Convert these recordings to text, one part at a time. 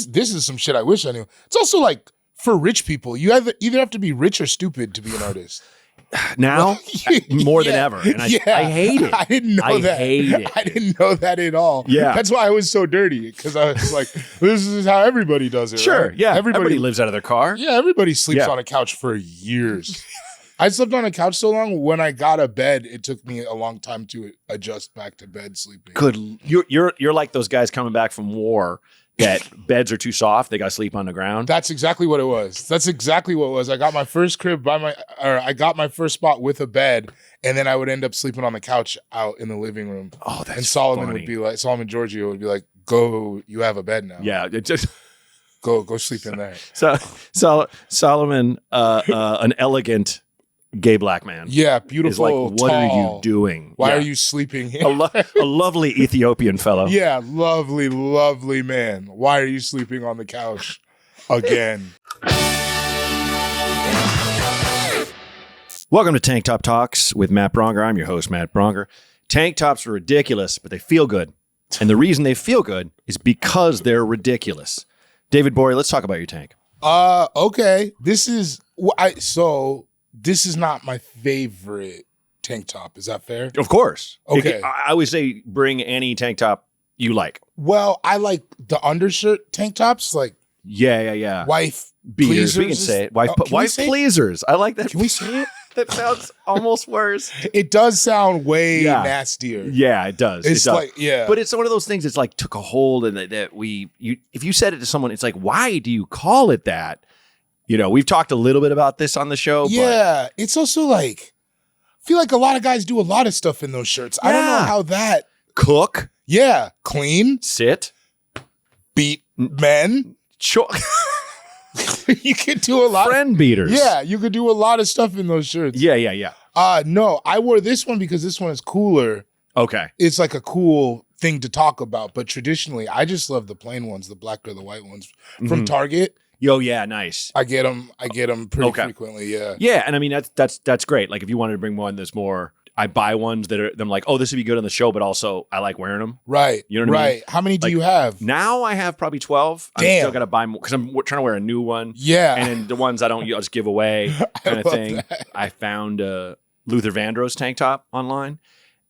this is some shit I wish I knew. It's also like for rich people, you either have to be rich or stupid to be an artist. Now, more than ever. And I hate it. I didn't know that. Hate it. I didn't know that at all. Yeah. That's why I was so dirty, because I was like, this is how everybody does it. Sure. Right? Yeah. Everybody lives out of their car. Yeah. Everybody sleeps on a couch for years. I slept on a couch so long. When I got a bed, it took me a long time to adjust back to bed sleeping. Good. You're like those guys coming back from war that beds are too soft. They got to sleep on the ground. That's exactly what it was. That's exactly what it was. I got my first crib I got my first spot with a bed, and then I would end up sleeping on the couch out in the living room. Oh, that's And Solomon funny. would be like, Giorgio would be like, go, you have a bed now. Yeah. It just Go sleep in there. so Solomon, an elegant gay black man. Yeah, beautiful. Is like, what tall. are you doing? Why Yeah. are you sleeping here? A lovely Ethiopian fellow. Yeah, lovely, lovely man. Why are you sleeping on the couch again? Welcome to Tank Top Talks with Matt Braunger. I'm your host, Matt Braunger. Tank tops are ridiculous, but they feel good. And the reason they feel good is because they're ridiculous. David Gborie, let's talk about your tank. Okay. This is not my favorite tank top. Is that fair? Of course. Okay. I always say bring any tank top you like. Well, I like the undershirt tank tops, like Yeah. wife Beaters, pleasers. we can say it. Wife pleasers. I like that. Can we say it? That sounds almost worse. It does sound way nastier. Yeah, it does. It's it does. like, yeah. But it's one of those things that's like took a hold, and if you said it to someone, it's like, why do you call it that? You know, we've talked a little bit about this on the show. Yeah, it's also like, I feel like a lot of guys do a lot of stuff in those shirts. I don't know how that. Cook. Yeah, clean, Sit. beat men. You could do a lot. Friend beaters. Yeah, you could do a lot of stuff in those shirts. Yeah. No, I wore this one because this one is cooler. Okay. It's like a cool thing to talk about. But traditionally, I just love the plain ones, the black or the white ones from Target. Yo, yeah, nice. I get them pretty frequently. Yeah. Yeah, and I mean that's great. Like if you wanted to bring one that's more, I buy ones that are. I'm like, oh, this would be good on the show, but also I like wearing them. Right. You know what I mean? How many do Like, you have? Now I have probably 12. Damn. I'm still got to buy more because I'm trying to wear a new one. Yeah. And then the ones I don't use, I'll just give away kind of thing. That. I found a Luther Vandross tank top online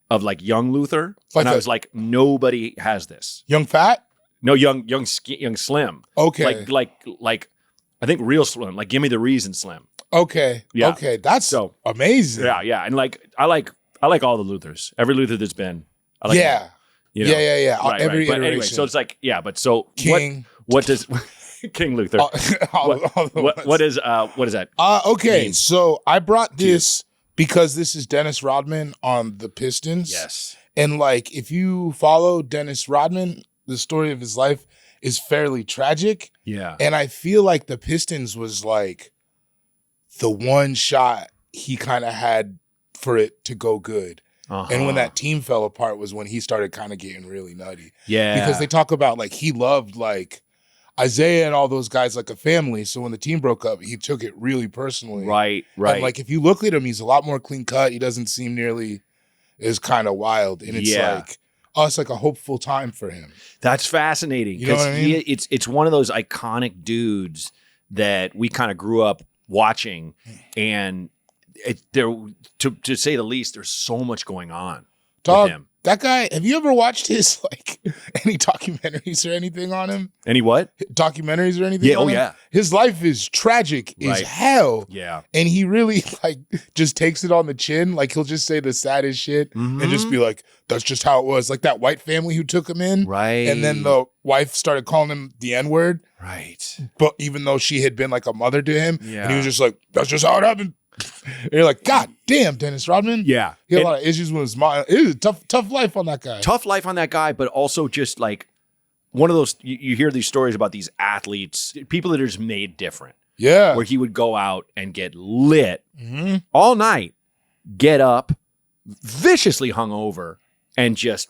of like young Luther. Like and I was like, nobody has this. Young fat? No, young slim. Okay. Like I think real slim. Like give me the reason slim. Okay. Yeah. Okay. That's amazing. Yeah. And like I like all the Luthers. Every Luther that's been. I like them all, you know? Yeah. Right, Every But iteration. anyway, so it's like, yeah, but so King. what does King Luther? What is that? Okay. mean? So I brought this because this is Dennis Rodman on the Pistons. Yes. And like, if you follow Dennis Rodman, the story of his life is fairly tragic. Yeah. And I feel like the Pistons was like the one shot he kind of had for it to go good. And when that team fell apart was when he started kind of getting really nutty. Yeah. Because they talk about like he loved like Isaiah and all those guys like a family. So when the team broke up, he took it really personally. Right. And like if you look at him, he's a lot more clean cut. He doesn't seem nearly as kind of wild. And it's like, it's like a hopeful time for him. That's fascinating. You know what I mean? It's one of those iconic dudes that we kind of grew up watching, and to say the least, there's so much going on Dog, with him. that guy, have you ever watched his like any documentaries or anything on him? Any what? Documentaries or anything? Yeah, on oh him? yeah. His life is tragic as hell. Yeah. And he really like just takes it on the chin. Like he'll just say the saddest shit and just be like, that's just how it was. Like that white family who took him in. Right. And then the wife started calling him the N-word. Right. But even though she had been like a mother to him. Yeah. And he was just like, that's just how it happened. And you're like, God damn, Dennis Rodman. Yeah. He had a lot of issues with his mom. It was a tough life on that guy. Tough life on that guy, but also just like one of those, you hear these stories about these athletes, people that are just made different. Yeah. Where he would go out and get lit all night, get up, viciously hungover, and just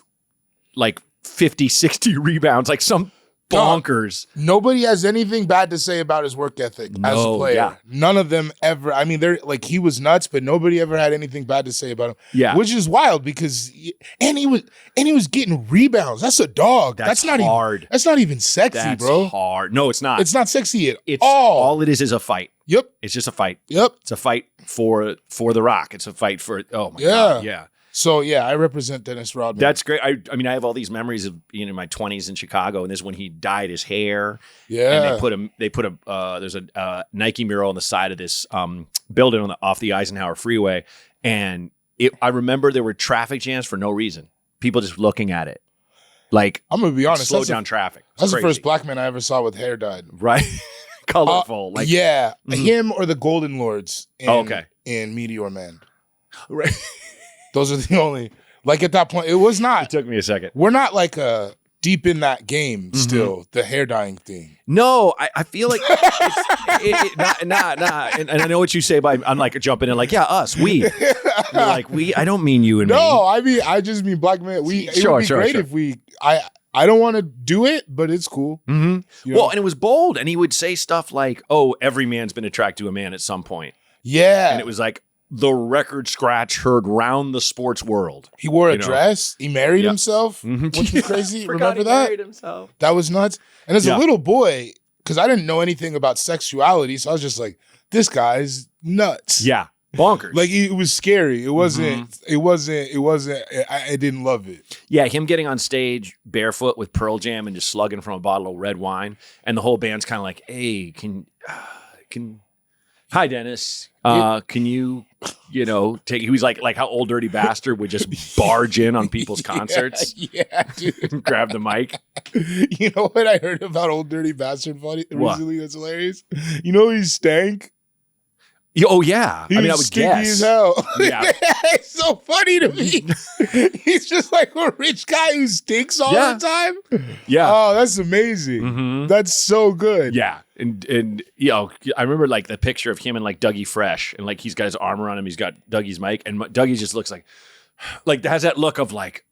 like 50, 60 rebounds, like some bonkers. Nobody has anything bad to say about his work ethic as a player. Yeah. None of them ever. I mean, they're like, he was nuts, but nobody ever had anything bad to say about him. Yeah. Which is wild because he was getting rebounds. That's a dog. That's not hard. That's not even sexy, That's bro. hard. No, it's not. It's not sexy at It's all. all it is a fight. Yep. It's just a fight. Yep. It's a fight for the Rock. It's a fight for God. Yeah. So yeah, I represent Dennis Rodman. That's great. I mean, I have all these memories of being in my 20s in Chicago, and this is when he dyed his hair. Yeah. And they put a there's a Nike mural on the side of this building off the Eisenhower Freeway, and I remember there were traffic jams for no reason. People just looking at it. Like, I'm gonna be honest, slow down traffic. That's the first black man I ever saw with hair dyed. Right. Colorful. Him or the Golden Lords in Meteor Man. Right. Those are the only, like at that point, it was not. It took me a second. We're not like deep in that game still, the hair dyeing thing. No, I feel like and I know what you say by I'm like jumping in like, yeah, us, we. You're like, we, I don't mean you and me. No, I just mean black men. It would be great if we, I don't want to do it, but it's cool. Mm-hmm. You know? Well, and it was bold. And he would say stuff like, oh, every man's been attracted to a man at some point. Yeah. And it was like the record scratch heard round the sports world. He wore a dress. He married himself, which was crazy. Remember that? Married himself. That was nuts. And as a little boy, because I didn't know anything about sexuality, so I was just like, this guy's nuts. Yeah. Bonkers. Like, it was scary. It wasn't, I didn't love it. Yeah, him getting on stage barefoot with Pearl Jam and just slugging from a bottle of red wine. And the whole band's kind of like, hey, hi, Dennis. Can you take, he was like how Old Dirty Bastard would just barge in on people's concerts. Yeah, dude. And grab the mic. You know what I heard about Old Dirty Bastard recently that's hilarious? You know he stank? Oh, yeah. He I would stinky guess. as hell. Yeah. It's so funny to me. He's just like a rich guy who stinks all the time. Yeah. Oh, that's amazing. Mm-hmm. That's so good. Yeah. And I remember like the picture of him and like Dougie Fresh, and like he's got his arm around him. He's got Dougie's mic, and Dougie just looks like has that look of like.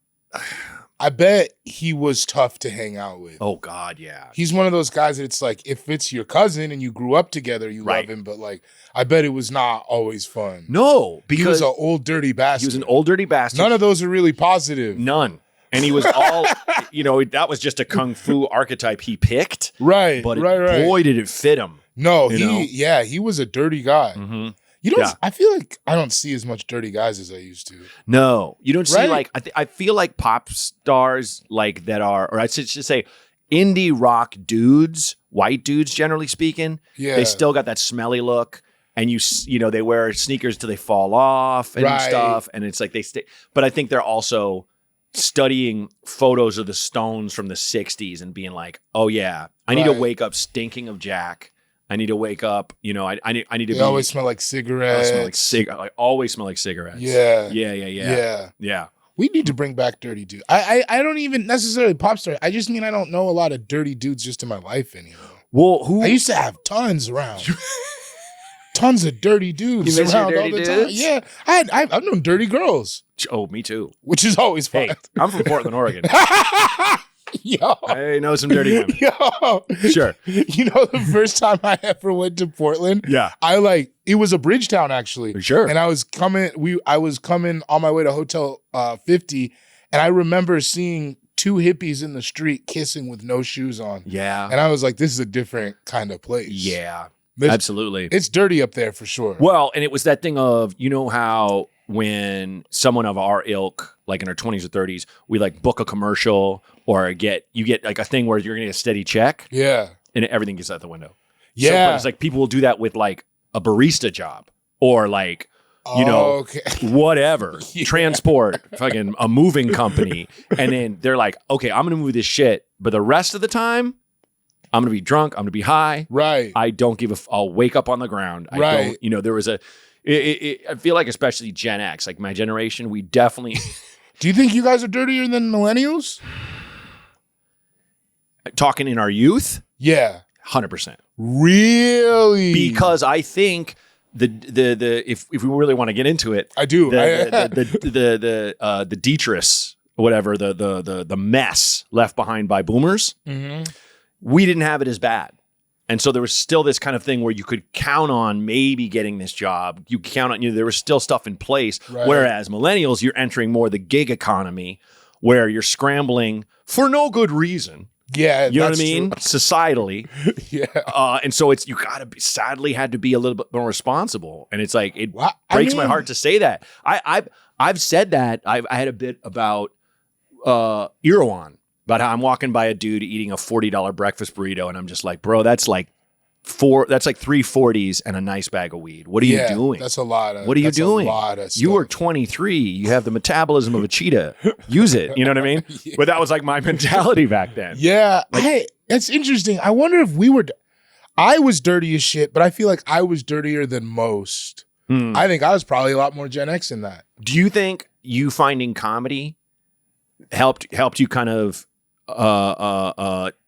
I bet he was tough to hang out with. Oh God, yeah. He's one of those guys that it's like, if it's your cousin and you grew up together, you love him. But like, I bet it was not always fun. No, because he was an old dirty bastard. He was an old dirty bastard. None of those are really positive. None. And he was all, that was just a kung fu archetype he picked. Right. But right. Boy, did it fit him. No, he was a dirty guy. Mm-hmm. You don't. I feel like I don't see as much dirty guys as I used to. No, you don't see like I feel like pop stars like that are, or I should say, indie rock dudes, white dudes, generally speaking. Yeah, they still got that smelly look, and they wear sneakers till they fall off and stuff, and it's like they stay. But I think they're also studying photos of the Stones from the '60s and being like, oh yeah, I need to wake up stinking of Jack. I need to wake up. I need to. They always smell like cigarettes. I always smell like cigarettes. Yeah. We need to bring back dirty dudes. I don't even necessarily pop star. I just mean I don't know a lot of dirty dudes just in my life anymore. Well, I used to have tons around. Tons of dirty dudes around all the time. Yeah, I've known dirty girls. Oh, me too. Which is always fun. Hey, I'm from Portland, Oregon. Yo. I know some dirty women. Yo. Sure. The first time I ever went to Portland, it was a bridge town actually. Sure. And I was coming on my way to Hotel 50, and I remember seeing two hippies in the street kissing with no shoes on. Yeah. And I was like, this is a different kind of place. Yeah. Absolutely. It's dirty up there for sure. Well, and it was that thing of, how when someone of our ilk, like in our 20s or 30s, we like book a commercial or you get like a thing where you're going to get a steady check. Yeah. And everything gets out the window. Yeah. So, but it's like people will do that with like a barista job or like, whatever, transport, fucking a moving company. And then they're like, okay, I'm going to move this shit. But the rest of the time, I'm going to be drunk. I'm going to be high. Right. I don't give I'll wake up on the ground. I don't, there was I feel like especially Gen X, like my generation, we definitely. Do you think you guys are dirtier than millennials? Talking in our youth? Yeah. 100%. Really? Because I think the if we really want to get into it. I do. The detritus, whatever, the mess left behind by boomers we didn't have it as bad. And so there was still this kind of thing where you could count on maybe getting this job. You count on, there was still stuff in place. Right. Whereas millennials, you're entering more the gig economy where you're scrambling for no good reason. Yeah, you know what I mean? True. Societally. Yeah. And so you gotta be, sadly had to be a little bit more responsible. And it's like, it breaks my heart to say that. I've said that. I had a bit about Erewhon. About how I'm walking by a dude eating a $40 breakfast burrito, and I'm just like, bro, that's like 3 40s and a nice bag of weed. What are you doing? That's a lot of. What are you doing? A lot of stuff. You are 23. You have the metabolism of a cheetah. Use it. You know what I mean? Yeah. But that was like my mentality back then. Yeah. Hey, that's interesting. I wonder if I was dirty as shit, but I feel like I was dirtier than most. I think I was probably a lot more Gen X in that. Do you think you finding comedy helped you kind of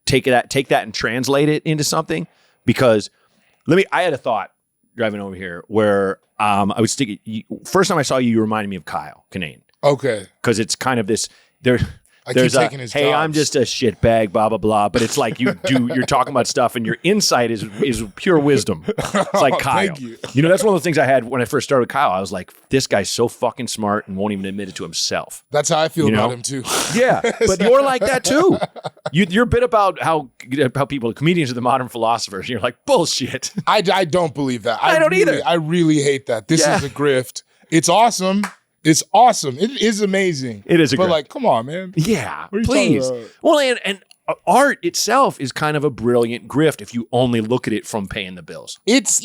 take that and translate it into something? Because I had a thought driving over here where I was thinking, first time I saw you reminded me of Kyle Kinane. Okay. Because it's kind of this, keep taking his hey, jobs. I'm just a shitbag, blah, blah, blah. But it's like you're talking about stuff and your insight is pure wisdom. It's like Kyle. Thank you. You know, that's one of the things I had when I first started with Kyle. I was like, this guy's so fucking smart and won't even admit it to himself. That's how I feel about him too. Yeah, but you're like that too. You're a bit about how comedians are the modern philosophers. You're like, bullshit. I don't believe that. I don't either. I really hate that. This is a grift. It's awesome. It's awesome. It is amazing. It is a grift. But like, come on, man. Yeah, please. Well, and art itself is kind of a brilliant grift if you only look at it from paying the bills. It's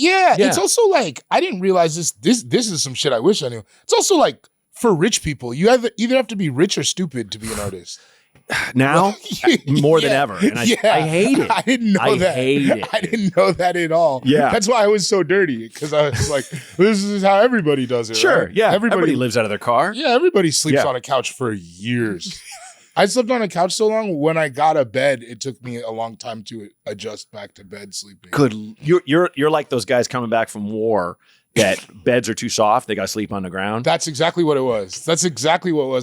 also like, I didn't realize this is some shit I wish I knew. It's also like for rich people, you either have to be rich or stupid to be an artist. Now, more than ever. And I hate it. I didn't know that. Hate it. I didn't know that at all. Yeah. That's why I was so dirty, because I was like, this is how everybody does it. Sure, right? yeah. Everybody lives out of their car. Yeah, everybody sleeps on a couch for years. I slept on a couch so long, when I got a bed, it took me a long time to adjust back to bed sleeping. Good. You're like those guys coming back from war that beds are too soft. They got to sleep on the ground. That's exactly what it was.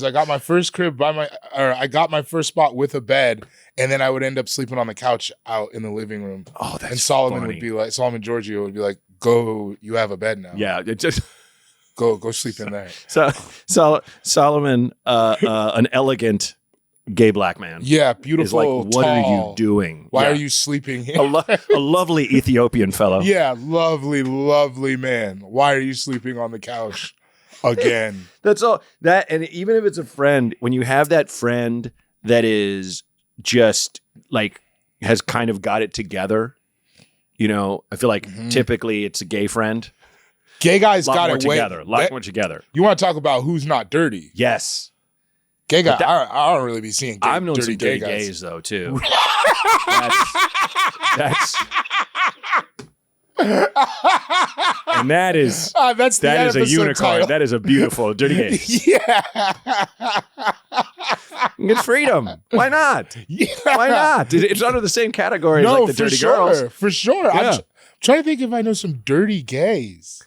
I got my first crib I got my first spot with a bed, and then I would end up sleeping on the couch out in the living room. Oh, that's And Solomon funny. would be like, Giorgio would be like, go, you have a bed now. Yeah, it just Go sleep in there. So Solomon, an elegant gay black man. Yeah, beautiful. Is like, what tall. are you doing? Why are you sleeping here? A lovely Ethiopian fellow. Yeah, lovely, lovely man. Why are you sleeping on the couch again? That's all. That, and even if it's a friend, when you have that friend that is just like has kind of got it together, you know, I feel like typically it's a gay friend. Gay guys got it together. A lot more together. You want to talk about who's not dirty? Yes. Gay guy. I don't really be seeing I've known dirty some dirty guys. gays though too. that's and that is a unicorn. Title. That is a beautiful dirty gay. Yeah. It's freedom. Why not? Yeah. Why not? It's under the same category as like the dirty girls. For sure. Yeah. I'm trying to think if I know some dirty gays.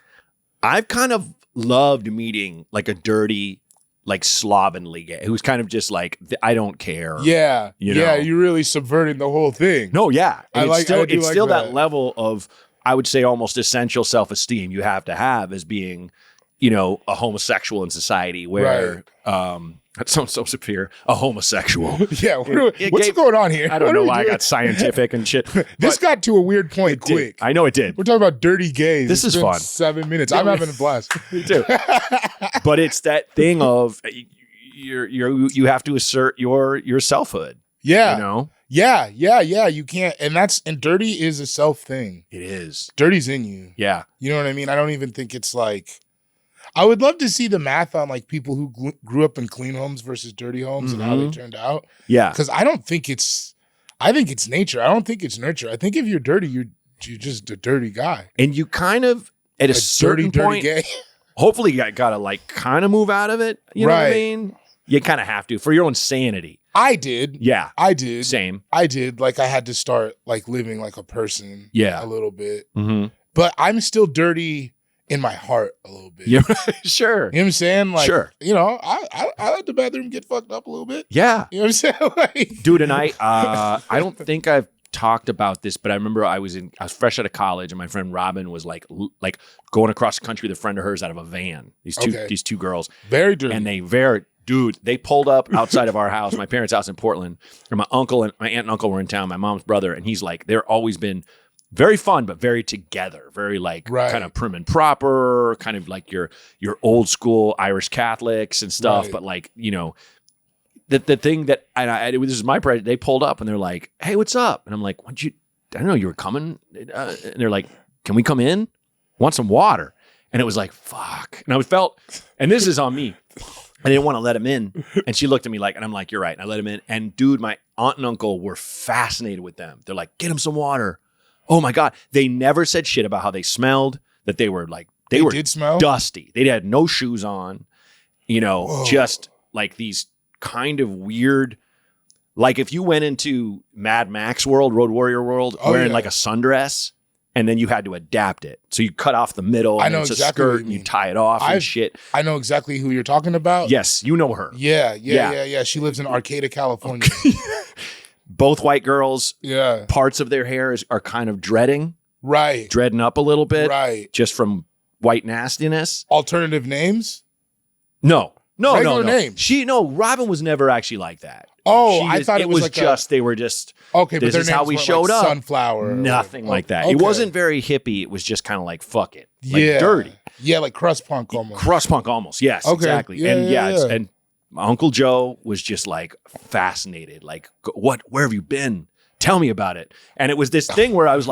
I've kind of loved meeting like a dirty, like slovenly gay who's kind of just like, I don't care. Yeah. You know? You're really subverting the whole thing. No, yeah. And it's still that that level of, I would say, almost essential self-esteem you have to have as being, you know, a homosexual in society where, that sounds so superior, a homosexual. Yeah. What's going on here? I don't know why I got scientific and shit. This got to a weird point quick. I know it did. We're talking about dirty gays. This is fun. 7 minutes. I'm having a blast. Me too. But it's that thing of you have to assert your selfhood. Yeah. You know? Yeah. You can't. And dirty is a self thing. It is. Dirty's in you. Yeah. You know what I mean? I don't even think it's like, I would love to see the math on like people who grew up in clean homes versus dirty homes and how they turned out. Yeah. Because I think it's nature. I don't think it's nurture. I think if you're dirty, you're just a dirty guy. And you kind of, at a certain point, dirty gay. Hopefully you got to like kind of move out of it. You know what I mean? You kind of have to for your own sanity. I did. Yeah. I did. Same. I did. Like I had to start like living like a person. Yeah. A little bit. Mm-hmm. But I'm still dirty in my heart a little bit. Yeah. Sure. You know what I'm saying? Like, sure. You know, I let the bathroom get fucked up a little bit. Yeah. You know what I'm saying? Like, Dude, and I don't think I've talked about this, but I remember I was fresh out of college, and my friend Robin was like going across the country with a friend of hers out of a van. These two girls, very dirty, and they pulled up outside of our house, my parents' house in Portland, and my aunt and uncle were in town, my mom's brother, and he's like, they're always been very fun, but very together, very like kind of prim and proper, kind of like your old school Irish Catholics and stuff. Right. But like, you know, the thing that this is my pride. They pulled up and they're like, "Hey, what's up?" And I'm like, I don't know, you were coming." And they're like, "Can we come in? Want some water?" And it was like, "Fuck." And I felt, and this is on me. I didn't want to let him in. And she looked at me like, and I'm like, "You're right." And I let him in. And dude, my aunt and uncle were fascinated with them. They're like, "Get him some water." Oh my God. They never said shit about how they smelled, that they were like, they did smell dusty. They had no shoes on, you know, Whoa. Just like these kind of weird, like if you went into Mad Max world, Road Warrior world, wearing like a sundress, and then you had to adapt it. So you cut off the middle, and it's exactly a skirt, and you tie it off and shit. I know exactly who you're talking about. Yes, you know her. Yeah. She lives in Arcata, California. Both white girls, parts of their hair are kind of dreading up a little bit, just from white nastiness. Alternative names? No. Regular names. Robin was never actually like that. Oh, I thought it was like they were just, okay, this but is how we showed up. Sunflower. Nothing like that. Okay. It wasn't very hippie. It was just kind of like, fuck it. Like dirty. Yeah, like crust punk almost. Crust punk almost. Yes, exactly. And my Uncle Joe was just like fascinated. Like, where have you been? Tell me about it. And it was this thing where I was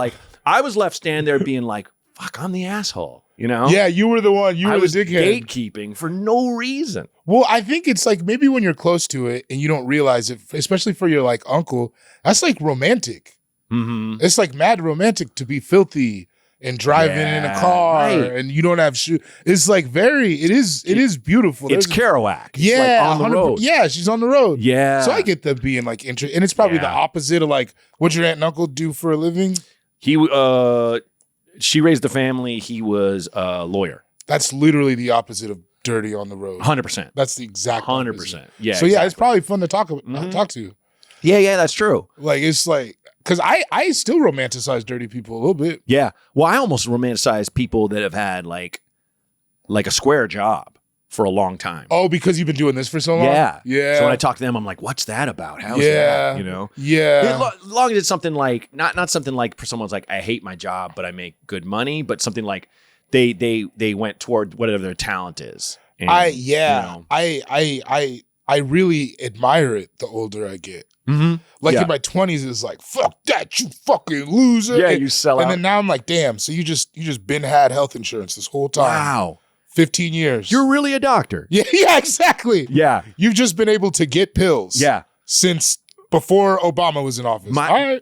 left standing there being like, fuck, I'm the asshole. You know? Yeah, you were the one. I was the dickhead. Gatekeeping for no reason. Well, I think it's like maybe when you're close to it and you don't realize it, especially for your like uncle, that's like romantic. Mm-hmm. It's like mad romantic to be filthy and driving in a car and you don't have shoes. It's like it is beautiful. It's Kerouac. It's like on the road. Yeah, she's on the road. Yeah. So I get that being like interesting. And it's probably the opposite of like what your aunt and uncle do for a living. She raised the family. He was a lawyer. That's literally the opposite of dirty on the road. 100%. That's the exact 100%. Yeah. So yeah, it's probably fun to talk to. Yeah, that's true. Like it's like, because I still romanticize dirty people a little bit. Yeah. Well, I almost romanticize people that have had like a square job for a long time. Oh, because you've been doing this for so long? Yeah. Yeah. So when I talk to them, I'm like, what's that about? How's that? You know? Yeah. As long as it's something like, not something like for someone's like, I hate my job, but I make good money, but something like they went toward whatever their talent is. And, I really admire it the older I get. Mm-hmm. Like in my 20s, it's like, fuck that, you fucking loser. Yeah, you sell out. And then now I'm like, damn, so you just been had health insurance this whole time. Wow. 15 years. You're really a doctor. Yeah, exactly. Yeah. You've just been able to get pills. Yeah. Since before Obama was in office. My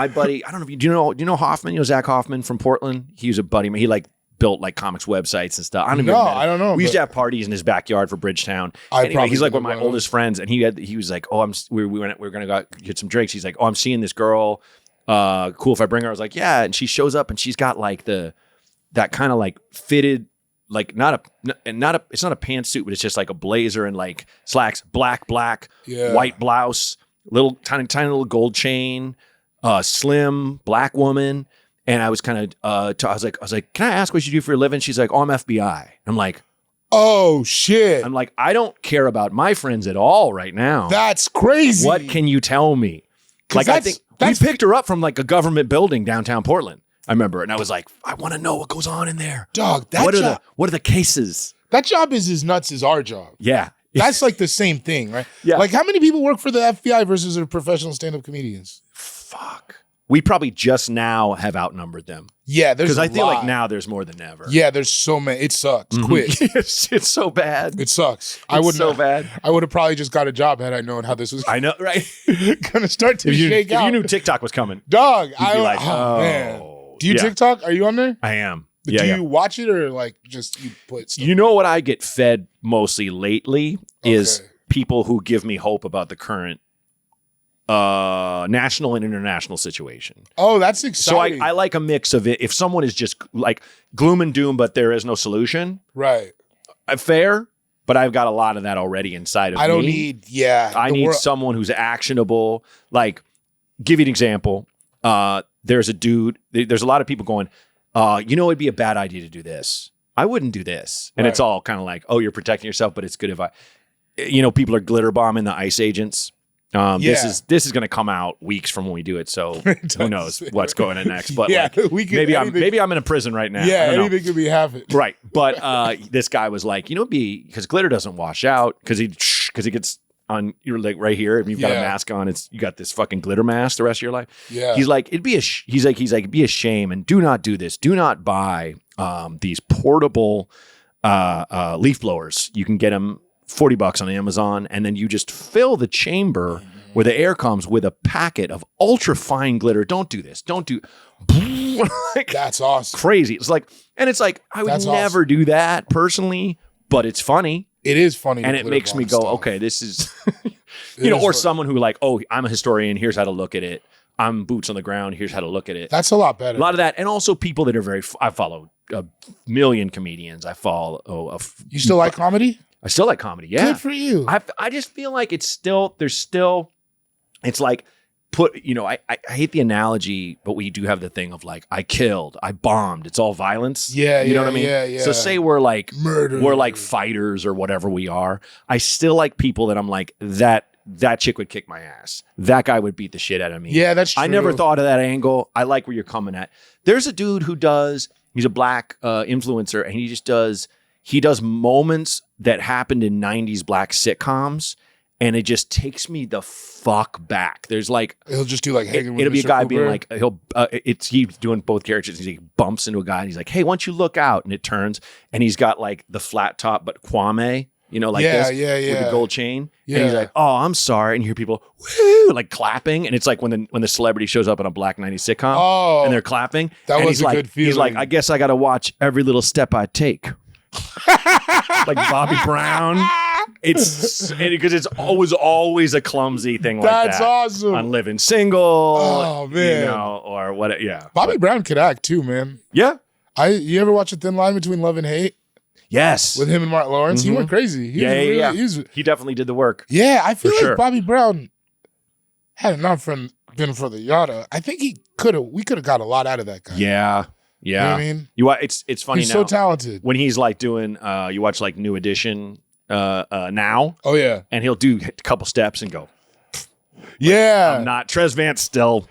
buddy, I don't know if do you know Hoffman? You know Zach Hoffman from Portland? He was a buddy. He like built like comics websites and stuff. I don't know. We used to have parties in his backyard for Bridgetown. Anyway, he's like one of my oldest friends, and he was like, "Oh, we're gonna go get some drinks." He's like, "Oh, I'm seeing this girl. Cool if I bring her." I was like, "Yeah." And she shows up, and she's got like that kind of like fitted, like it's not a pantsuit, but it's just like a blazer and like slacks, black, white blouse, little tiny little gold chain, slim black woman. And I was kind of, I was like, can I ask what you do for a living? She's like, oh, I'm FBI. I'm like, oh shit. I'm like, I don't care about my friends at all right now. That's crazy. What can you tell me? Like, I think we picked her up from like a government building downtown Portland. I remember, and I was like, I want to know what goes on in there, dog. What are the cases? That job is as nuts as our job. Yeah, that's like the same thing, right? Yeah. Like, how many people work for the FBI versus their professional stand-up comedians? Fuck. We probably just now have outnumbered them. Yeah, there's because I feel like now there's more than ever. Yeah, there's so many. It sucks. Mm-hmm. Quit. It's so bad. It sucks. So bad. I would have probably just got a job had I known how this was. I know, right? Gonna start to shake out. If you knew TikTok was coming, dog. You'd be like, oh man. Do you TikTok? Are you on there? I am. Do you watch it or like just you put stuff? You know what I get fed mostly lately is people who give me hope about the current national and international situation. Oh, that's exciting. So I like a mix of it. If someone is just like gloom and doom, but there is no solution. Right. Fair, but I've got a lot of that already inside of me. I need someone who's actionable. Like, give you an example. there's a dude. There's a lot of people going, it'd be a bad idea to do this. I wouldn't do this. And it's all kind of like, oh, you're protecting yourself, but it's good if people are glitter bombing the ICE agents. This is going to come out weeks from when we do it, so who knows what's going on next? But maybe I'm in a prison right now. Yeah, anything could be happening. Right, but this guy was like, because glitter doesn't wash out because he gets on your leg right here. If you've got a mask on, you got this fucking glitter mask the rest of your life. Yeah, he's like, it'd be it'd be a shame, and do not do this. Do not buy these portable leaf blowers. You can get them $40 on Amazon, and then you just fill the chamber where the air comes with a packet of ultra fine glitter. Don't do this. Don't do. That's awesome. Crazy. It's like I would never do that personally, but it's funny. It is funny, and it makes me go, okay, this is, or someone who like, oh, I'm a historian. Here's how to look at it. I'm boots on the ground. Here's how to look at it. That's a lot better. A lot of that, and also people that are I follow a million comedians. I follow. You still like comedy? I still like comedy. Yeah, good for you. I just feel like it's like I hate the analogy, but we do have the thing of like, I killed, I bombed. It's all violence. Yeah, you know what I mean? Yeah. So say we're like murder, we're like fighters or whatever we are. I still like people that I'm like that chick would kick my ass. That guy would beat the shit out of me. Yeah, that's true. I never thought of that angle. I like where you're coming at. There's a dude who he's a black influencer, and he does moments that happened in 90s black sitcoms, and it just takes me the fuck back. There's like, he'll just do like hanging with it'll be a guy Cooper. being like, he's doing both characters. He bumps into a guy and he's like, hey, why don't you look out? And it turns, and he's got like the flat top, but Kwame, this with the gold chain. Yeah. And he's like, oh, I'm sorry. And you hear people, woo, like clapping. And it's like when the celebrity shows up in a black 90s sitcom and they're clapping. That was a good feeling. He's like, I guess I got to watch every little step I take. Like Bobby Brown. It's because it's always a clumsy thing like that. That's awesome. On Living Single. Oh man. Or what? Yeah. Bobby Brown could act too, man. Yeah. You ever watch A Thin Line Between Love and Hate? Yes. With him and Mark Lawrence. He went crazy. He definitely did the work. Yeah, I feel like Bobby Brown, had it not been for the yada, I think we could have got a lot out of that guy. Yeah. Yeah. You know what I mean? It's funny he's now. so talented. When he's like doing you watch like New Edition now. Oh yeah. And he'll do a couple steps and go. Yeah. I'm not Trez Vance still.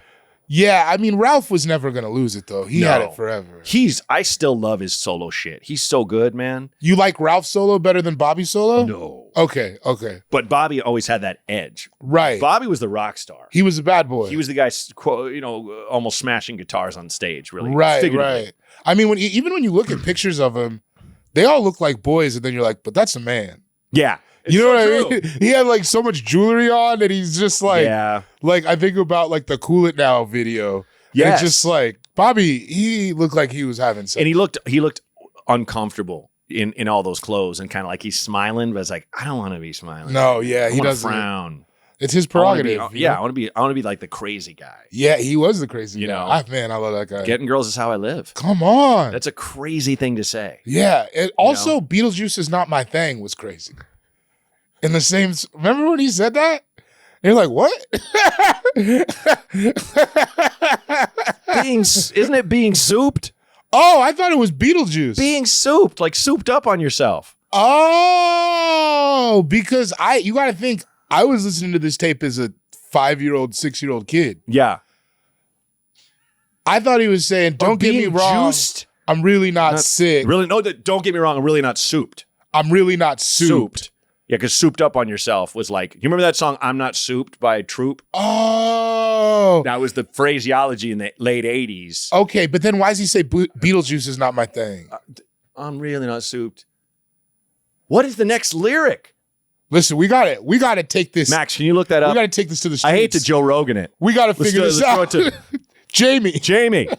Yeah, I mean Ralph was never gonna lose it though. He had it forever. I still love his solo shit. He's so good, man. You like Ralph solo better than Bobby solo? No. Okay. But Bobby always had that edge. Right. Bobby was the rock star. He was a bad boy. He was the guy, almost smashing guitars on stage. Really. Right. I mean, even when you look at pictures of him, they all look like boys, and then you're like, but that's a man. Yeah. You know what I mean? He had like so much jewelry on, and he's just like, like I think about like the Cool It Now video. Yeah. It's just like Bobby, he looked like he was having sex. And he looked uncomfortable in all those clothes, and kind of like he's smiling, but it's like, I don't want to be smiling. No, yeah, he doesn't frown. It's his prerogative. I want to be like the crazy guy. Yeah, he was the crazy guy. Man, I love that guy. Getting girls is how I live. Come on. That's a crazy thing to say. Yeah. Also, Beetlejuice is not my thing was crazy. In the same, remember when he said that? And you're like, what? Isn't it being souped? Oh, I thought it was Beetlejuice. Being souped, like souped up on yourself. Oh, because you got to think, I was listening to this tape as a 5-year-old, 6-year-old kid. Yeah. I thought he was saying, don't get me wrong. Juiced? I'm really not sick. Really? No, don't get me wrong. I'm really not souped. I'm really not souped. Yeah, because souped up on yourself was like, you remember that song, I'm Not Souped by Troop? Oh. That was the phraseology in the late 80s. Okay, but then why does he say Beetlejuice is not my thing? I'm really not souped. What is the next lyric? Listen, we got to take this. Max, can you look that up? We got to take this to the streets. I hate to Joe Rogan it. We got to figure this out. Jamie. The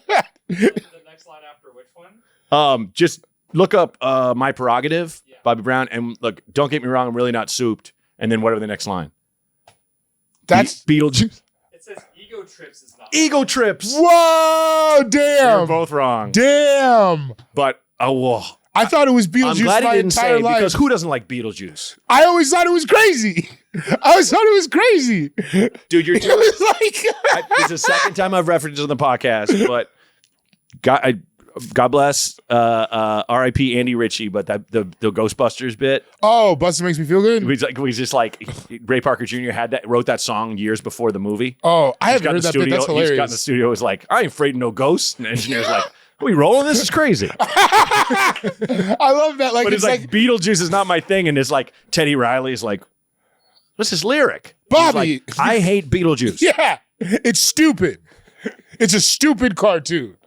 next line after which one? Just look up My Prerogative, Bobby Brown, and look, don't get me wrong, I'm really not souped. And then whatever the next line. That's Beetlejuice. It says Ego Trips is not. Ego Trips. Whoa, damn. You're both wrong. Damn. But, whoa. I thought it was Beetlejuice I'm glad my he didn't entire say life. because who doesn't like Beetlejuice? I always thought it was crazy. I always thought it was crazy. Dude, you're It was like it's the second time I've referenced it on the podcast, but God bless R.I.P. Andy Ritchie, but the Ghostbusters bit. Oh, Buster makes me feel good. We just like Ray Parker Jr. wrote that song years before the movie. Oh, I He's haven't got in heard the that studio. bit. That's hilarious. He's got in the studio. Was like, I ain't afraid of no ghosts. And the engineer's like, are we rolling? This is crazy. I love that. Like, But it's like Beetlejuice is not my thing, and it's like Teddy Riley is like, what's this lyric? Bobby. He's like, I hate Beetlejuice. Yeah, it's stupid. It's a stupid cartoon.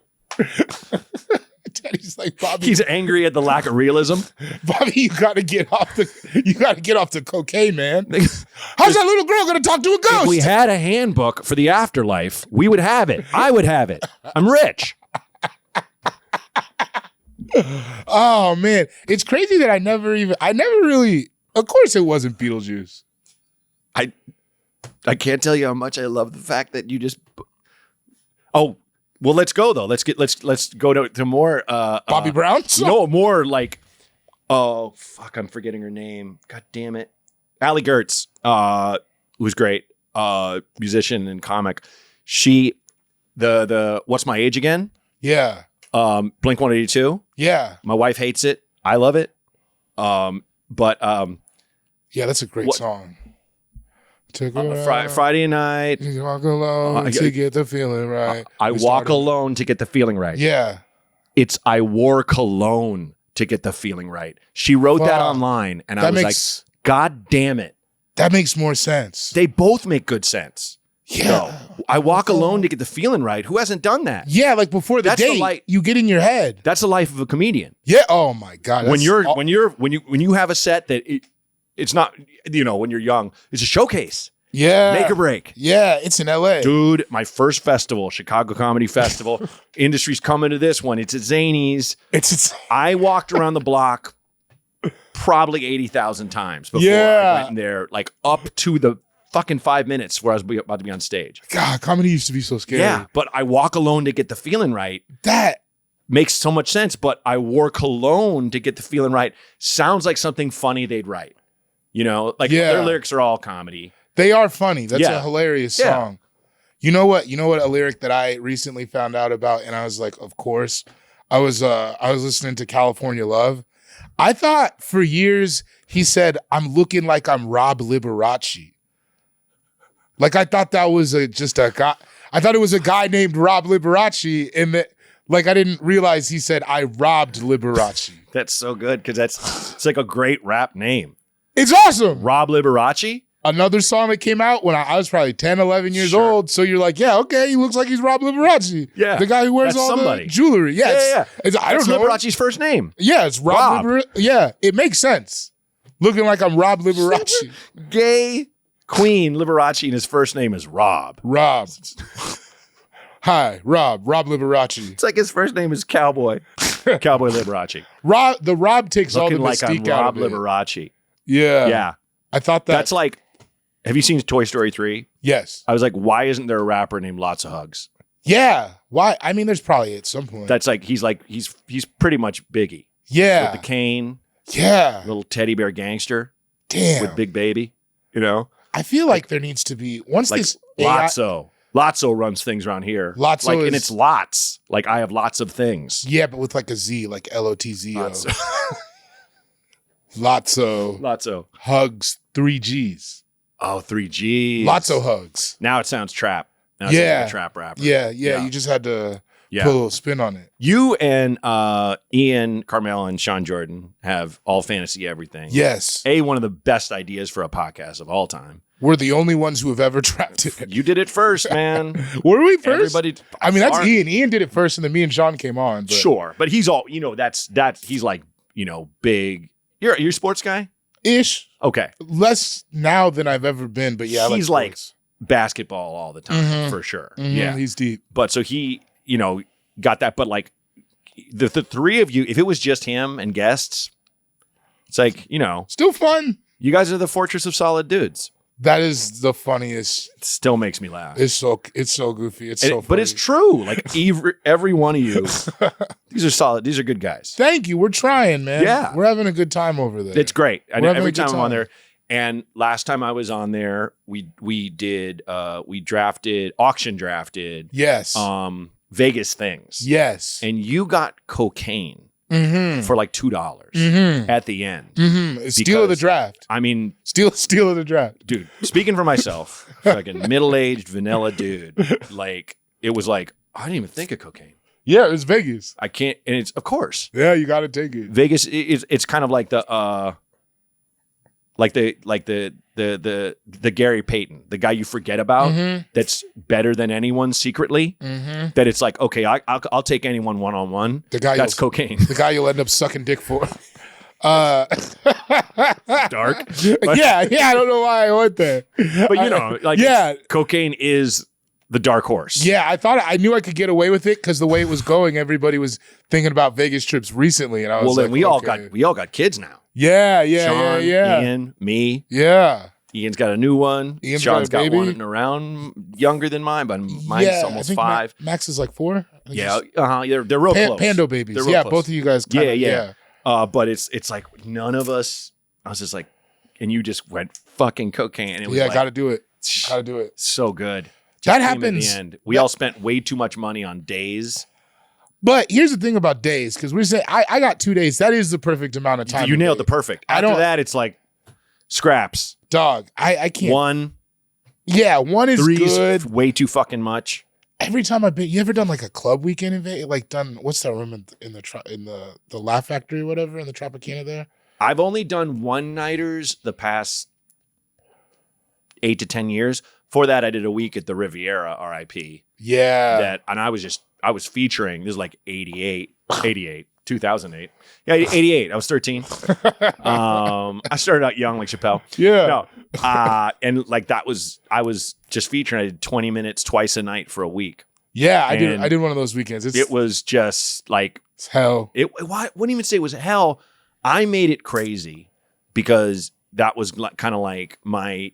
Teddy's like, Bobby. He's angry at the lack of realism. Bobby, you gotta get off the cocaine, man. How's that little girl gonna talk to a ghost? If we had a handbook for the afterlife, we would have it. I would have it. I'm rich. Oh man, it's crazy that I never really. Of course, it wasn't Beetlejuice. I can't tell you how much I love the fact that you just. Oh, well, let's go though. Let's go to more. Bobby Brown? No, more like. Oh fuck! I'm forgetting her name. God damn it, Allie Gertz, who's great, musician and comic. She, the What's My Age Again? Yeah. Blink 182. Yeah. My wife hates it. I love it. But yeah, that's a great song. Took Friday night. You walk alone to get the feeling right. I walk alone to get the feeling right. Yeah. It's I wore cologne to get the feeling right. She wrote that online, and I was like, God damn it. That makes more sense. They both make good sense. Yeah. So, I walk alone to get the feeling right. Who hasn't done that? Yeah, like before the date, you get in your head. That's the life of a comedian. Yeah. Oh my God. When you have a set that it's not, when you're young, it's a showcase. Yeah. Make or break. Yeah, it's in LA. Dude, my first festival, Chicago Comedy Festival. Industry's coming to this one. It's at Zanies. I walked around the block probably 80,000 times before I went in there, like up to the fucking 5 minutes where I was about to be on stage. God, comedy used to be so scary. Yeah, but I walk alone to get the feeling right. That makes so much sense, but I wore cologne to get the feeling right. Sounds like something funny they'd write. Their lyrics are all comedy. They are funny. That's a hilarious song. You know what? A lyric that I recently found out about, and I was like, of course. I was listening to California Love. I thought for years he said, I'm looking like I'm Rob Liberace. Like I thought that was just a guy. I thought it was a guy named Rob Liberace, and that I didn't realize he said I robbed Liberace. That's so good because it's like a great rap name. It's awesome. Rob Liberace. Another song that came out when I was probably 10, 11 years old. So you're like, yeah, okay, he looks like he's Rob Liberace. Yeah. The guy who wears the jewelry. Yes. Yeah. I don't know. Liberace's first name. Yeah, it's Rob. Yeah, it makes sense. Looking like I'm Rob Liberace. Gay Queen Liberace, and his first name is Rob. Rob. Hi, Rob Liberace. It's like his first name is Cowboy. Cowboy Liberace. Rob takes looking all the mystique like I'm out Rob of it. Liberace. Yeah. Yeah. I thought that. That's like, have you seen Toy Story 3? Yes. I was like, why isn't there a rapper named Lots of Hugs? Yeah. Why? I mean, there's probably at some point. That's like, he's pretty much Biggie. Yeah. With the cane. Yeah. Little teddy bear gangster. Damn. With Big Baby. I feel like there needs to be, once like this Lotso. Lotso runs things around here. Lotso and it's lots. Like I have lots of things. Yeah, but with like a Z, like Lotzo. Lotso. Hugs 3Gs. Oh, 3Gs. Lotso hugs. Now it sounds trap. Now it sounds like a trap rapper. Yeah. You just had to put a little spin on it. You and Ian Carmel and Sean Jordan have All Fantasy Everything. Yes. One of the best ideas for a podcast of all time. We're the only ones who have ever trapped it. You did it first, man. Were we first? Everybody. I mean, that's Ian. Ian did it first, and then me and Sean came on. But. Sure, but he's all that's he's like big. You're a sports guy? Ish. Okay. Less now than I've ever been, but yeah, he's like basketball all the time for sure. Mm-hmm. Yeah, he's deep. But so he, got that. But like the three of you, if it was just him and guests, it's like still fun. You guys are the fortress of solid dudes. That is the funniest. It still makes me laugh. It's so goofy. It's so funny. But it's true. Like every one of you, these are solid. These are good guys. Thank you. We're trying, man. Yeah. We're having a good time over there. It's great. And every time I'm on time. there. And last time I was on there, we auction drafted. Yes. Vegas things. Yes. And you got cocaine for like $2 at the end. Steal of the draft. I mean, steal of the draft. Dude, speaking for myself, fucking middle-aged vanilla dude, like it was like, I didn't even think of cocaine. Yeah, it's Vegas. I can't, and it's of course. Yeah, you got to take it. Vegas it's kind of like the Gary Payton, the guy you forget about, that's better than anyone secretly. That it's like, okay, I'll take anyone one-on-one. That's cocaine. The guy you'll end up sucking dick for. Dark. But, yeah, I don't know why I went there. But cocaine is the dark horse. Yeah, I knew I could get away with it because the way it was going, everybody was thinking about Vegas trips recently, and I was we all got kids now. Yeah. Sean, Ian, me. Yeah. Ian's got a new one. Sean's got baby. one around younger than mine, but mine's almost 5. Max is like 4. Yeah, they're real close. Pando babies. They're Yeah, close. both of you guys. Yeah. But it's like none of us. I was just like, and you just went fucking cocaine. And it was got to do it. Got to do it. So good. That happens. At the end. We all spent way too much money on days. But here's the thing about days, because we say I got 2 days. That is the perfect amount of time. You nailed the perfect. After that, it's like scraps. Dog, I can't. 1. Yeah, 1 is 3 good. Is way too fucking much. Every time I've been, you ever done like a club weekend in Vegas? Like done, what's that room in the Laugh Factory or whatever in the Tropicana there? I've only done one-nighters the past 8 to 10 years. For that, I did a week at the Riviera, RIP. Yeah. And I was featuring, this is like 88, 2008. Yeah, 88. I was 13. I started out young like Chappelle. Yeah. No. And like I was just featuring. I did 20 minutes twice a night for a week. Yeah, I did one of those weekends. It was just like it's hell. I wouldn't even say it was hell. I made it crazy because that was kind of like my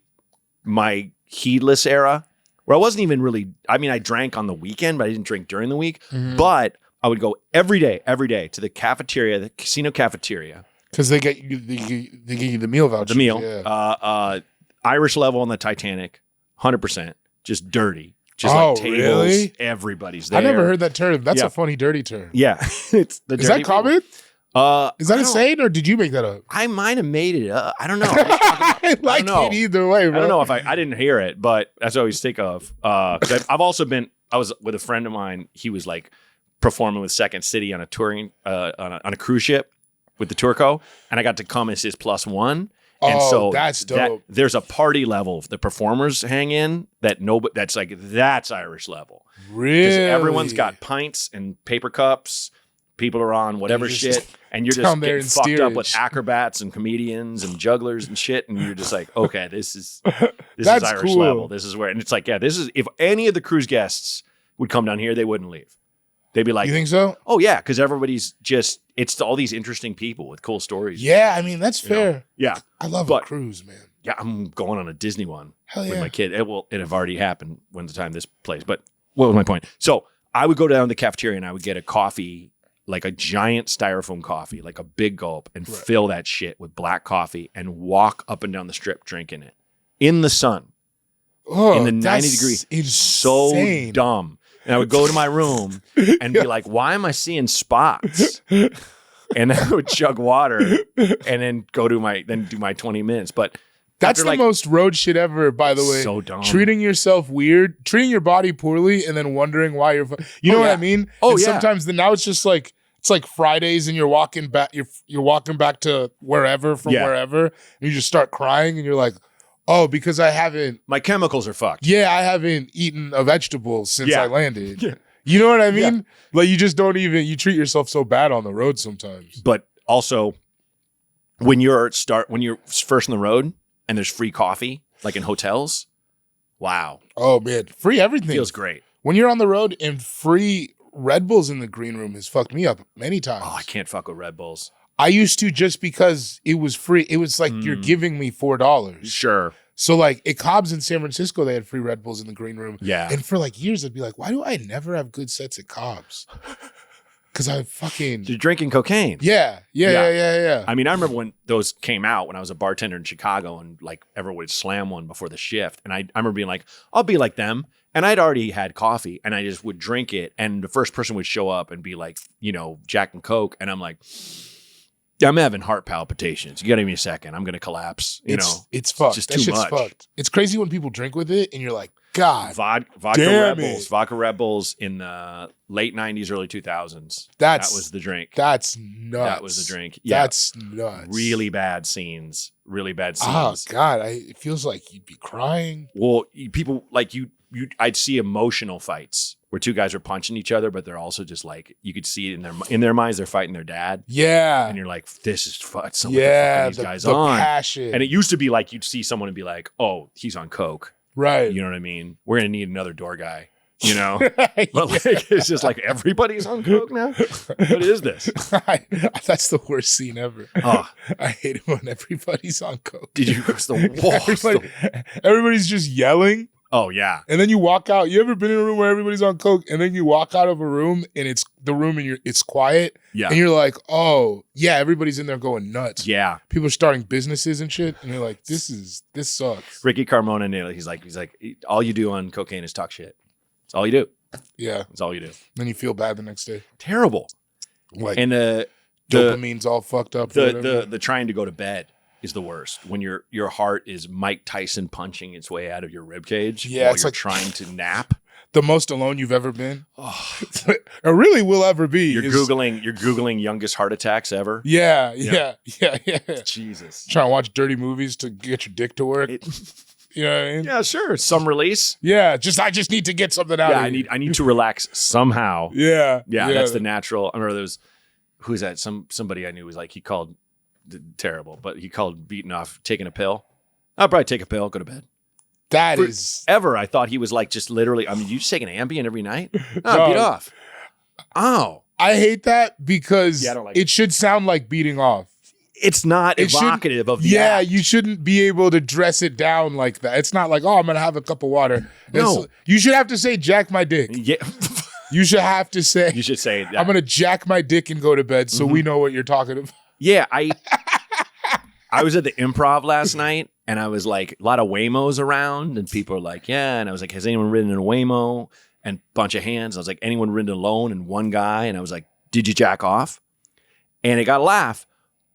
heedless era where I wasn't even really, I mean, I drank on the weekend, but I didn't drink during the week. But I would go every day to the cafeteria, the casino cafeteria. Because they get you the meal voucher. The meal. Yeah. Irish level on the Titanic, 100%. Just dirty. Just like tables. Really? Everybody's there. I never heard that term. That's a funny dirty term. Yeah. It's the Is that common? Is that a saying, or did you make that up? I might have made it up. I don't know. I like it either way, bro. I don't know if I didn't hear it, but that's what I always think of. I've also been. I was with a friend of mine. He was like performing with Second City on a touring on a cruise ship with the Tourco, and I got to come as his +1. And so that's dope. There's a party level the performers hang in that's Irish level. Really? Because everyone's got pints and paper cups. People are on whatever shit, and you're just getting fucked up with acrobats and comedians and jugglers and shit, and you're just like, okay, this is Irish cool. level. This is where, and it's like, yeah, this is, if any of the cruise guests would come down here, they wouldn't leave. They'd be like, you think so? Oh yeah, because everybody's just, it's all these interesting people with cool stories. Yeah, I mean that's fair. Know? Yeah, I love a cruise, man. Yeah, I'm going on a Disney one with my kid. It have already happened when the time this plays. But what was my point? So I would go down to the cafeteria and I would get a coffee. Like a giant styrofoam coffee, like a big gulp, and fill that shit with black coffee and walk up and down the strip drinking it in the sun, in the 90 degrees. It's so dumb. And I would go to my room and be like, why am I seeing spots? And I would chug water and then do my 20 minutes. But that's the most road shit ever, by the way. So dumb. Treating yourself weird, treating your body poorly, and then wondering why you're. You know what I mean? Oh, and yeah. Sometimes now it's just like it's like Fridays, and you're walking back. You're walking back to wherever from wherever, and you just start crying, and you're like, oh, because I haven't. My chemicals are fucked. Yeah, I haven't eaten a vegetable since I landed. Yeah. You know what I mean? Yeah. Like you just don't even. You treat yourself so bad on the road sometimes. But also, when you're first on the road. And there's free coffee, like in hotels. Wow. Oh, man. Free everything. Feels great. When you're on the road and free Red Bulls in the green room has fucked me up many times. Oh, I can't fuck with Red Bulls. I used to just because it was free. It was like you're giving me $4. Sure. So like at Cobb's in San Francisco, they had free Red Bulls in the green room. Yeah. And for like years, I'd be like, why do I never have good sets at Cobb's? Because I fucking... You're drinking cocaine. Yeah. I mean, I remember when those came out when I was a bartender in Chicago and like everyone would slam one before the shift. And I remember being like, I'll be like them. And I'd already had coffee and I just would drink it. And the first person would show up and be like, you know, Jack and Coke. And I'm like, I'm having heart palpitations. You got to give me a second. I'm going to collapse. It's fucked. Just that too shit's much. Fucked. It's crazy when people drink with it and you're like, God. Vodka damn Rebels. it. Vodka Rebels in the late 90s, early 2000s. That was the drink. That's nuts. That was the drink. Yeah. That's nuts. Really bad scenes. Oh, God. It feels like you'd be crying. Well, people like I'd see emotional fights where two guys are punching each other, but they're also just like, you could see it in their minds, they're fighting their dad. Yeah. And you're like, this is fun. So yeah. What the fuck are these guys on? Passion. And it used to be like, you'd see someone and be like, oh, he's on Coke. Right. You know what I mean? We're going to need another door guy, you know? But like, it's just like everybody's on Coke now? What is this? That's the worst scene ever. Oh. I hate it when everybody's on Coke. Did you? It's the everybody's just yelling. Oh, yeah. And then you walk out. You ever been in a room where everybody's on Coke and then you walk out of a room and it's the room and it's quiet? Yeah. And you're like, oh, yeah, everybody's in there going nuts. Yeah. People are starting businesses and shit. And you're like, this sucks. Ricky Carmona nailed it. He's like, all you do on cocaine is talk shit. That's all you do. Yeah. That's all you do. Then you feel bad the next day. Terrible. Like, and dopamine's all fucked up. The trying to go to bed is the worst when your heart is Mike Tyson punching its way out of your rib cage. Yeah, it's you're like trying to nap. The most alone you've ever been. Oh. Or really will ever be. You're googling youngest heart attacks ever. Yeah. Jesus. Trying to watch dirty movies to get your dick to work. You know what I mean? Yeah, sure. Some release. Yeah, I just need to get something out. Yeah, I need to relax somehow. Yeah. That's the natural. I remember there was who's that? Somebody I knew was like he called terrible, but he called beating off taking a pill. I'll probably take a pill, go to bed. Forever, I thought he was like just literally. I mean, you just take an Ambien every night? Oh, beat off. Oh, I hate that because I don't like it should sound like beating off. It's not evocative of the act. You shouldn't be able to dress it down like that. It's not like, oh, I'm gonna have a cup of water. No, you should have to say, "Jack my dick." Yeah, you should have to say. You should say, "I'm gonna jack my dick and go to bed," so we know what you're talking about. Yeah, I was at the Improv last night, and I was like, a lot of Waymos around, and people are like, yeah, and I was like, has anyone ridden in a Waymo? And a bunch of hands. I was like, anyone ridden alone? And one guy, and I was like, did you jack off? And it got a laugh.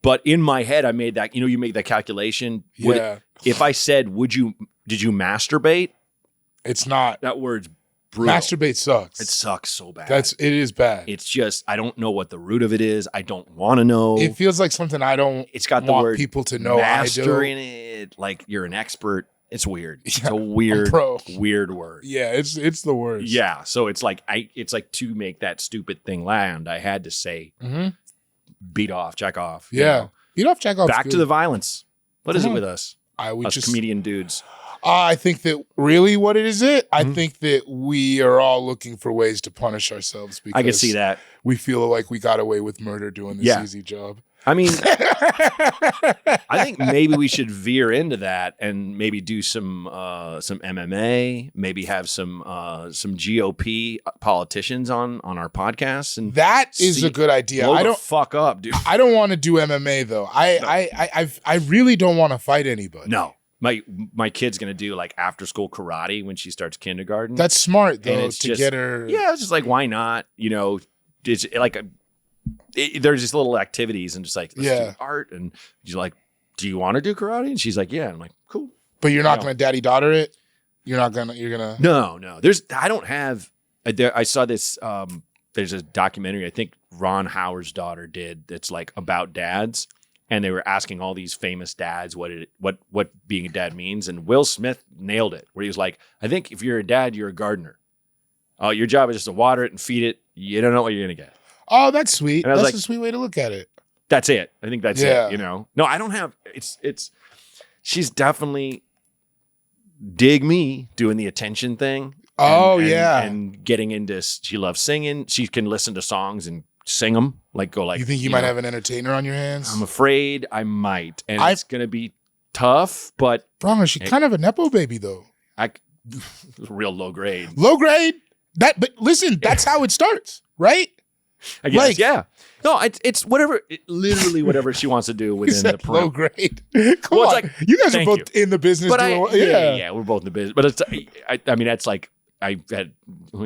But in my head, I made that, you make that calculation. Yeah. If I said, did you masturbate? It's not. That word's brutal. Masturbate sucks. It sucks so bad. It is bad. It's just, I don't know what the root of it is. I don't want to know. It feels like something I don't It's got want the word people to know master I do. in it. Like you're an expert. It's weird. It's a weird word. Yeah, it's the worst. Yeah. So it's like to make that stupid thing land, I had to say beat off, jack off. Yeah. Beat off, jack off. Back to the violence. What is it with us? Us comedian dudes. I think that really what it is I think that we are all looking for ways to punish ourselves because I can see that. We feel like we got away with murder doing this easy job. I mean, I think maybe we should veer into that and maybe do some MMA, maybe have some GOP politicians on our podcast, and that is a good idea. I don't fuck up, dude. I don't want to do MMA though. I really don't want to fight anybody. No. My kid's gonna do like after school karate when she starts kindergarten. That's smart though, and it's just, get her. Yeah, it's just like why not? It's like there's just little activities and just like let's do art, and she's like, "Do you want to do karate?" And she's like, "Yeah." And I'm like, "Cool." But you're not gonna daddy daughter it. You're gonna. No. I don't have. I saw this. There's a documentary I think Ron Howard's daughter did that's like about dads. And they were asking all these famous dads what being a dad means. And Will Smith nailed it, where he was like, I think if you're a dad, you're a gardener. Your job is just to water it and feed it. You don't know what you're going to get. Oh, that's sweet. That's like, a sweet way to look at it. That's it. I think that's it, No, I don't have, she's definitely dig me doing the attention thing. And getting into, she loves singing. She can listen to songs and sing them. You think you might have an entertainer on your hands? I'm afraid I might, and it's gonna be tough, but Braunger, she's kind of a nepo baby though. Real low grade. Low grade. But listen, that's how it starts, right? I guess, yeah. No, it's whatever. Literally whatever she wants to do within the low grade. Come on, like, you guys are both in the business. But yeah, we're both in the business. But it's, I mean, that's like I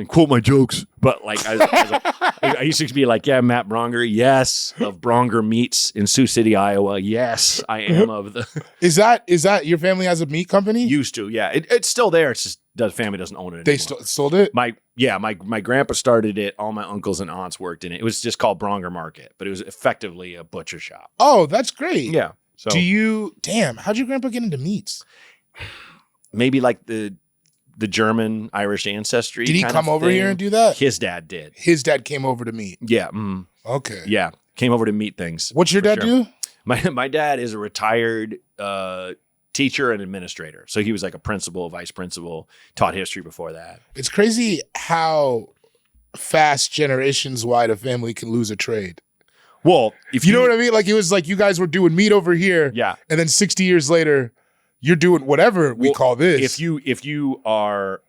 quote my jokes, but like I used to be like, yeah, Matt Braunger, yes, of Braunger Meats in Sioux City, Iowa. Yes, I am of the. Is that your family has a meat company? Used to, yeah. It's still there. It's just the family doesn't own it anymore. They sold it? My grandpa started it. All my uncles and aunts worked in it. It was just called Braunger Market, but it was effectively a butcher shop. Oh, that's great. Yeah. So how'd your grandpa get into meats? Maybe like the German Irish ancestry. Did he come over here and do that? His dad did. His dad came over to meet. Yeah. Okay. Yeah. Came over to meet things. What's your dad do? My dad is a retired teacher and administrator. So he was like a principal, vice principal, taught history before that. It's crazy how fast generations wide a family can lose a trade. Well, if you know what I mean? Like it was like you guys were doing meat over here. Yeah. And then 60 years later, you're doing whatever we call this. If you are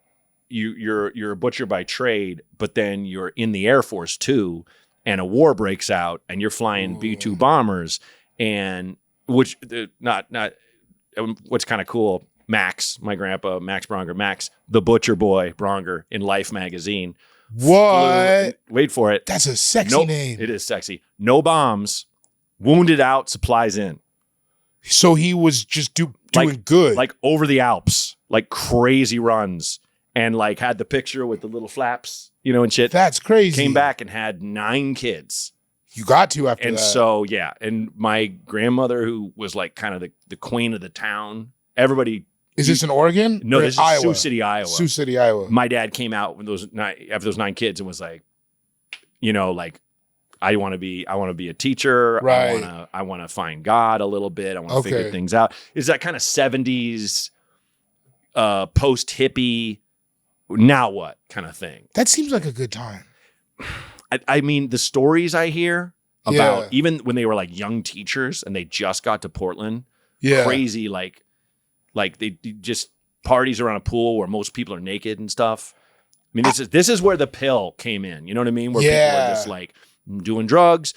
you're a butcher by trade, but then you're in the Air Force too, and a war breaks out and you're flying B-2 bombers, and which not what's kind of cool, Max, my grandpa, Max Braunger, Max, the butcher boy Braunger in Life magazine. What? Wait for it. That's a sexy name. It is sexy. No bombs, wounded out, supplies in. So he was just doing good. Like over the Alps, like crazy runs, and like had the picture with the little flaps, and shit. That's crazy. Came back and had 9 kids. You got to after that. And so, yeah. And my grandmother, who was like kind of the queen of the town, everybody. Is this in Oregon? No, this is Iowa? Sioux City, Iowa. Sioux City, Iowa. My dad came out with after those 9 kids and was like, like, I want to be a teacher. Right. I want to find God a little bit. I want to figure things out. It's that kind of 70s post hippie, now what kind of thing. That seems like a good time. I mean, the stories I hear about even when they were like young teachers and they just got to Portland, crazy, like they just parties around a pool where most people are naked and stuff. I mean, this is where the pill came in. You know what I mean? Where people are just like doing drugs.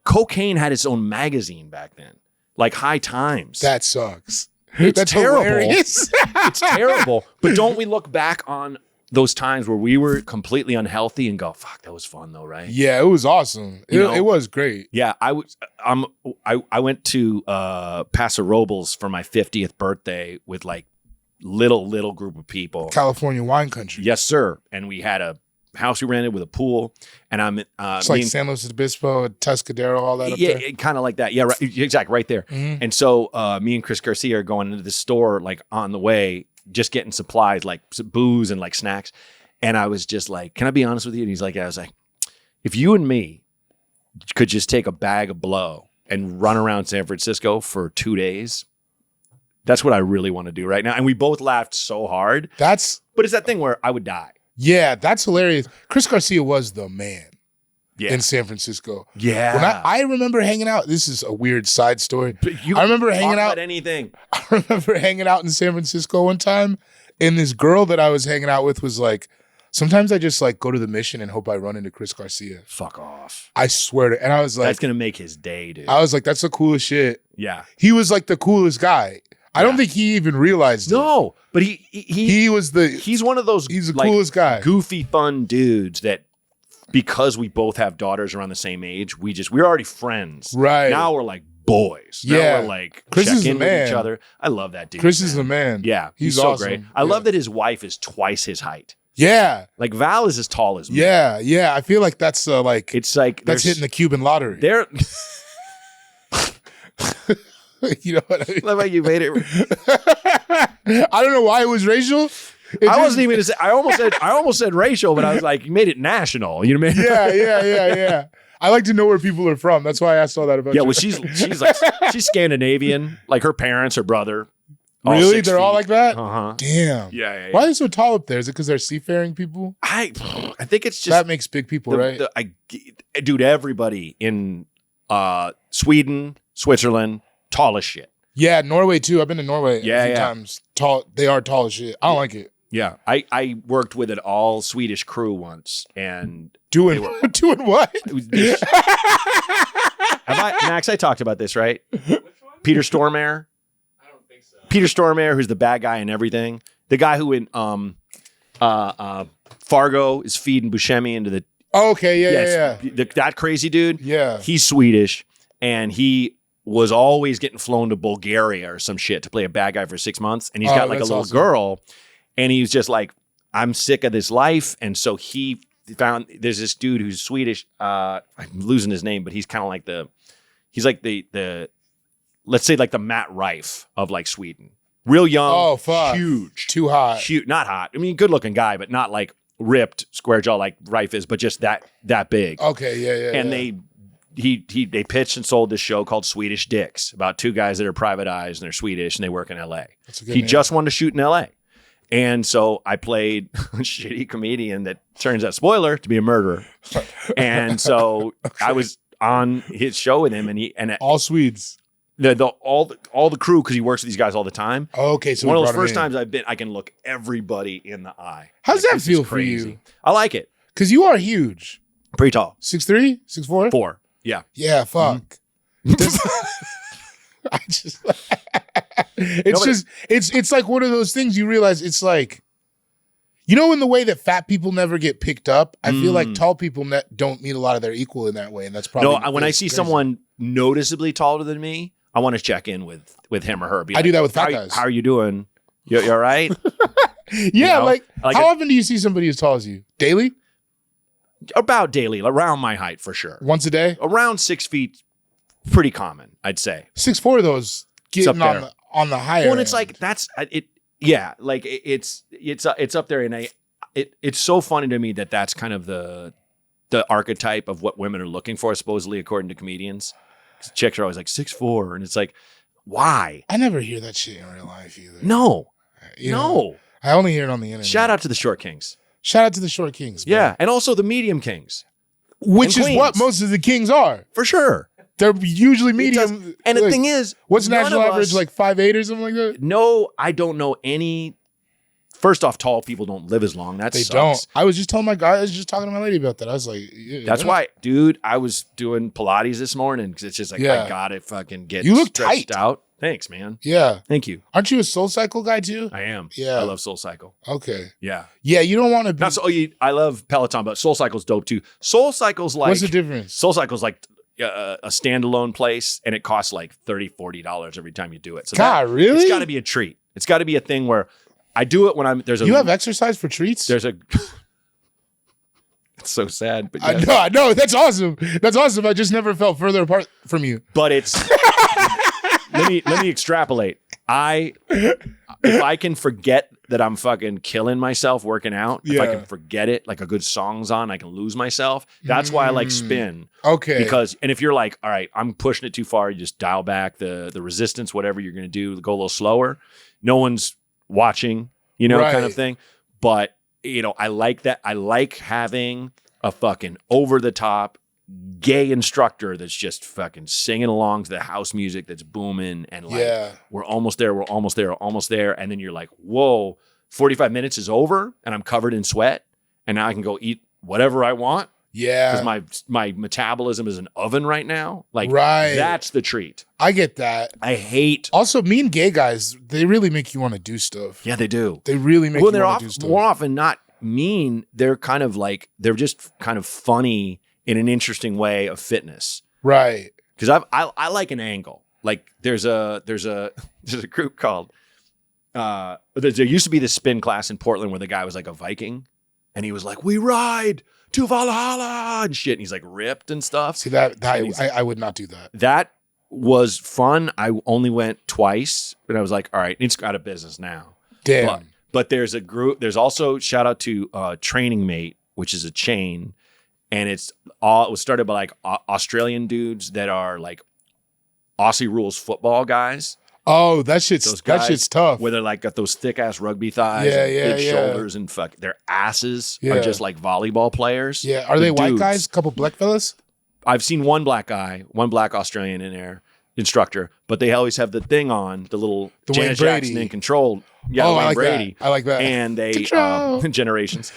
Cocaine had its own magazine back then, like High Times. That sucks. That's terrible. Hilarious. It's terrible. But don't we look back on those times where we were completely unhealthy and go, "Fuck, that was fun, though, right?" Yeah, it was awesome. It was great. Yeah, I went to Paso Robles for my 50th birthday with like little group of people. California wine country. Yes, sir. And we had a house we rented with a pool, and I'm it's like San Luis Obispo, Tuscadero, all that. Yeah, up there. kind of like that. Yeah, right, exactly, right there. Mm-hmm. And so me and Chris Garcia are going into the store like on the way, just getting supplies like booze and like snacks. And I was just like, "Can I be honest with you?" And he's like, "Yeah." I was like, "If you and me could just take a bag of blow and run around San Francisco for 2 days, that's what I really want to do right now." And we both laughed so hard. But it's that thing where I would die. Yeah, that's hilarious. Chris Garcia was the man in San Francisco. Yeah. When I remember hanging out, this is a weird side story. I remember hanging out. Anything. I remember hanging out in San Francisco one time, and this girl that I was hanging out with was like, sometimes I just like go to the Mission and hope I run into Chris Garcia. Fuck off. I swear to, and I was like, that's going to make his day, dude. I was like, that's the coolest shit. Yeah. He was like the coolest guy. I don't think he even realized it. No, but he's one of those. He's the like, coolest guy. Goofy, fun dudes that because we both have daughters around the same age, we're already friends. Right. Now we're like boys. Yeah. Now we're like Chris is the in with man. each other. I love that dude. Chris is the man. Yeah. He's so awesome. great. I love that his wife is twice his height. Yeah. Like Val is as tall as me. Yeah. Yeah. I feel like that's like, it's like that's hitting the Cuban lottery. They're you know what I mean? Love how you made it. I don't know why it was racial. I wasn't even gonna say. I almost said racial, but I was like, you made it national. You know what I mean? Yeah. I like to know where people are from. That's why I asked all that about. Yeah, you. well, she's Scandinavian. Like her parents, her brother. Really, they're all like that. Damn. Yeah. Why are they so tall up there? Is it because they're seafaring people? I think it's just that makes big people, right? Dude, everybody in Sweden, Switzerland. Tall as shit. Yeah, Norway too. I've been to Norway a few Yeah. times. Tall. They are tall as shit. I don't like it. Yeah, I worked with an all Swedish crew once, and Doing what? it was Max, I talked about this, right? Which one? Peter Stormare. I don't think so. Peter Stormare, who's the bad guy in everything. The guy who in Fargo is feeding Buscemi into the Oh, okay, yeah. that crazy dude. Yeah. He's Swedish, and he was always getting flown to Bulgaria or some shit to play a bad guy for 6 months, and he's got like a little girl, and he's just like, I'm sick of this life, and so he found there's this dude who's Swedish. I'm losing his name, but he's kind of like he's like the let's say like the Matt Rife of like Sweden, real young, Oh, fuck. huge, Too hot. huge, not hot. I mean, good looking guy, but not like ripped, square jaw like Rife is, but just that big. Okay, yeah. And they pitched and sold this show called Swedish Dicks about two guys that are private eyes and they're Swedish and they work in LA. That's a good He name. just wanted to shoot in LA. And so I played a shitty comedian that turns out, spoiler, to be a murderer. And so I was on his show with him, and all Swedes. all the crew, because he works with these guys all the time. Okay, so one we of those brought him first in. times I've been, I can look everybody in the eye. How does Like, that this feel is for crazy. you? I like it. Because you are huge. Pretty tall. 6'3", 6'4"? 4. Yeah. Yeah, fuck. I just it's like one of those things you realize it's like, you know, in the way that fat people never get picked up, I feel like tall people don't meet a lot of their equal in that way, and that's probably No, when I see crazy. someone noticeably taller than me, I want to check in with him or her. Be I do that with fat how, guys. How are you doing? You all right? Yeah, know? like Like how often do you see somebody as tall as you? Daily? About daily, around my height for sure. Once a day? Around 6 feet, pretty common, I'd say. 6'4" those getting up there. on the higher Well, and it's end. like that's it. Yeah, like it's up there, and it's so funny to me that that's kind of the archetype of what women are looking for, supposedly according to comedians. Chicks are always like 6'4", and it's like, why? I never hear that shit in real life either. No, You no. know, I only hear it on the internet. Shout out to the short kings. Shout out to the short kings. Man. Yeah, and also the medium kings, Which And is what queens. most of the kings are. for sure. They're usually It does- medium. And the like, thing is, what's none national of average? us- Like 5'8" or something like that? No, I don't know any. First off, tall people don't live as long. That They sucks. don't. I was just telling my guy, I was just talking to my lady about that. I was like, yeah, That's why, dude, I was doing Pilates this morning because it's just like, Yeah. I gotta fucking get You look stretched tight. out. Thanks, man. Yeah. Thank you. Aren't you a Soul Cycle guy too? I am. Yeah. I love Soul Cycle. Okay. Yeah. Yeah, you don't want to be. Not so. I love Peloton, but Soul Cycle's dope too. Soul Cycle's like What's the difference? Soul Cycle's like a standalone place, and it costs like $30-$40 every time you do it. So God, really? It's got to be a treat. It's got to be a thing where I do it when I'm there's a You have exercise for treats? there's a. It's so sad, but I yes. know, I know. That's awesome. That's awesome. I just never felt further apart from you. But it's let me extrapolate. If I can forget that I'm fucking killing myself working out, if I Yeah. can forget it, like a good song's on, I can lose myself. That's why I like spin. Okay. Because and if you're like, all right, I'm pushing it too far, you just dial back the resistance, whatever you're gonna do, go a little slower. No one's watching, kind Right. of thing. But I like that. I like having a fucking over the top gay instructor that's just fucking singing along to the house music that's booming and like Yeah. we're almost there, we're almost there, almost there. And then you're like, whoa, 45 minutes is over and I'm covered in sweat and now I can go eat whatever I want Yeah. because my metabolism is an oven right now. Like Right. that's the treat. I get that. I hate. Also, mean gay guys, they really make you want to do stuff. Yeah, they do. They really make Well, you they're want to do stuff. more often not mean. They're kind of like, they're just kind of funny in an interesting way of fitness. Right. Because I like an angle. Like there's a group called there used to be this spin class in Portland where the guy was like a Viking and he was like, we ride to Valhalla and shit. And he's like ripped and stuff. See, that And he's- I would not do that. That was fun. I only went twice, but I was like, all right, it's out of business now. Damn. But there's a group, there's also shout out to Training Mate, which is a chain. And it was started by like Australian dudes that are like Aussie rules football guys. Oh, that shit's Those guys, tough. Where they're like got those thick ass rugby thighs, Yeah, and yeah, big yeah. shoulders, and their asses Yeah. are just like volleyball players. Yeah. Are The they white dudes. guys? Couple black fellas? I've seen one black guy, one black Australian in there. instructor, but they always have the thing on, the little Janet Brady. Jackson in Control. Yeah, I like Brady. that. I like that. And they Control. generations.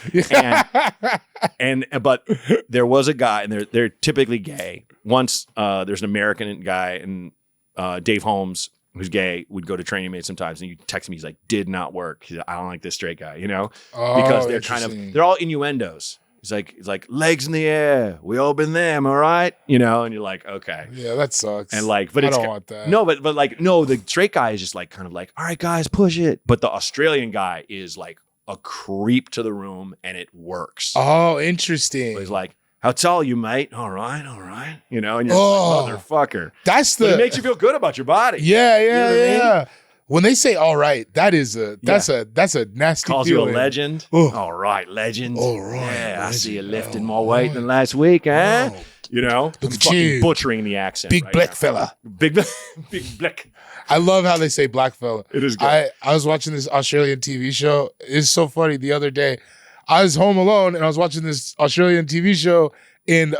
But there was a guy, and they're typically gay. Once there's an American guy, and Dave Holmes, who's gay, would go to Training Mate sometimes, and you text me, he's like, did not work. He's like, I don't like this straight guy, because they're they're all innuendos. He's like legs in the air. We all been there, am I right? And you're like, okay. Yeah, that sucks. And but I don't want that. No, but the straight guy is just like kind of like, all right, guys, push it. But the Australian guy is like a creep to the room, and it works. Oh, interesting. So he's like, how tall are you, mate? All right. And you're like, motherfucker. But it makes you feel good about your body. Yeah. You know what I mean? When they say "all right," that's a nasty. Calls feeling. you a legend. Oh. All right, legend. All right, Yeah, legend. I see you lifting more weight than last week, huh? Oh. I'm Look at fucking you. butchering the accent. Big right black now. fella. Big black. I love how they say black fella. It is good. I was watching this Australian TV show. It's so funny. The other day, I was home alone and I was watching this Australian TV show. And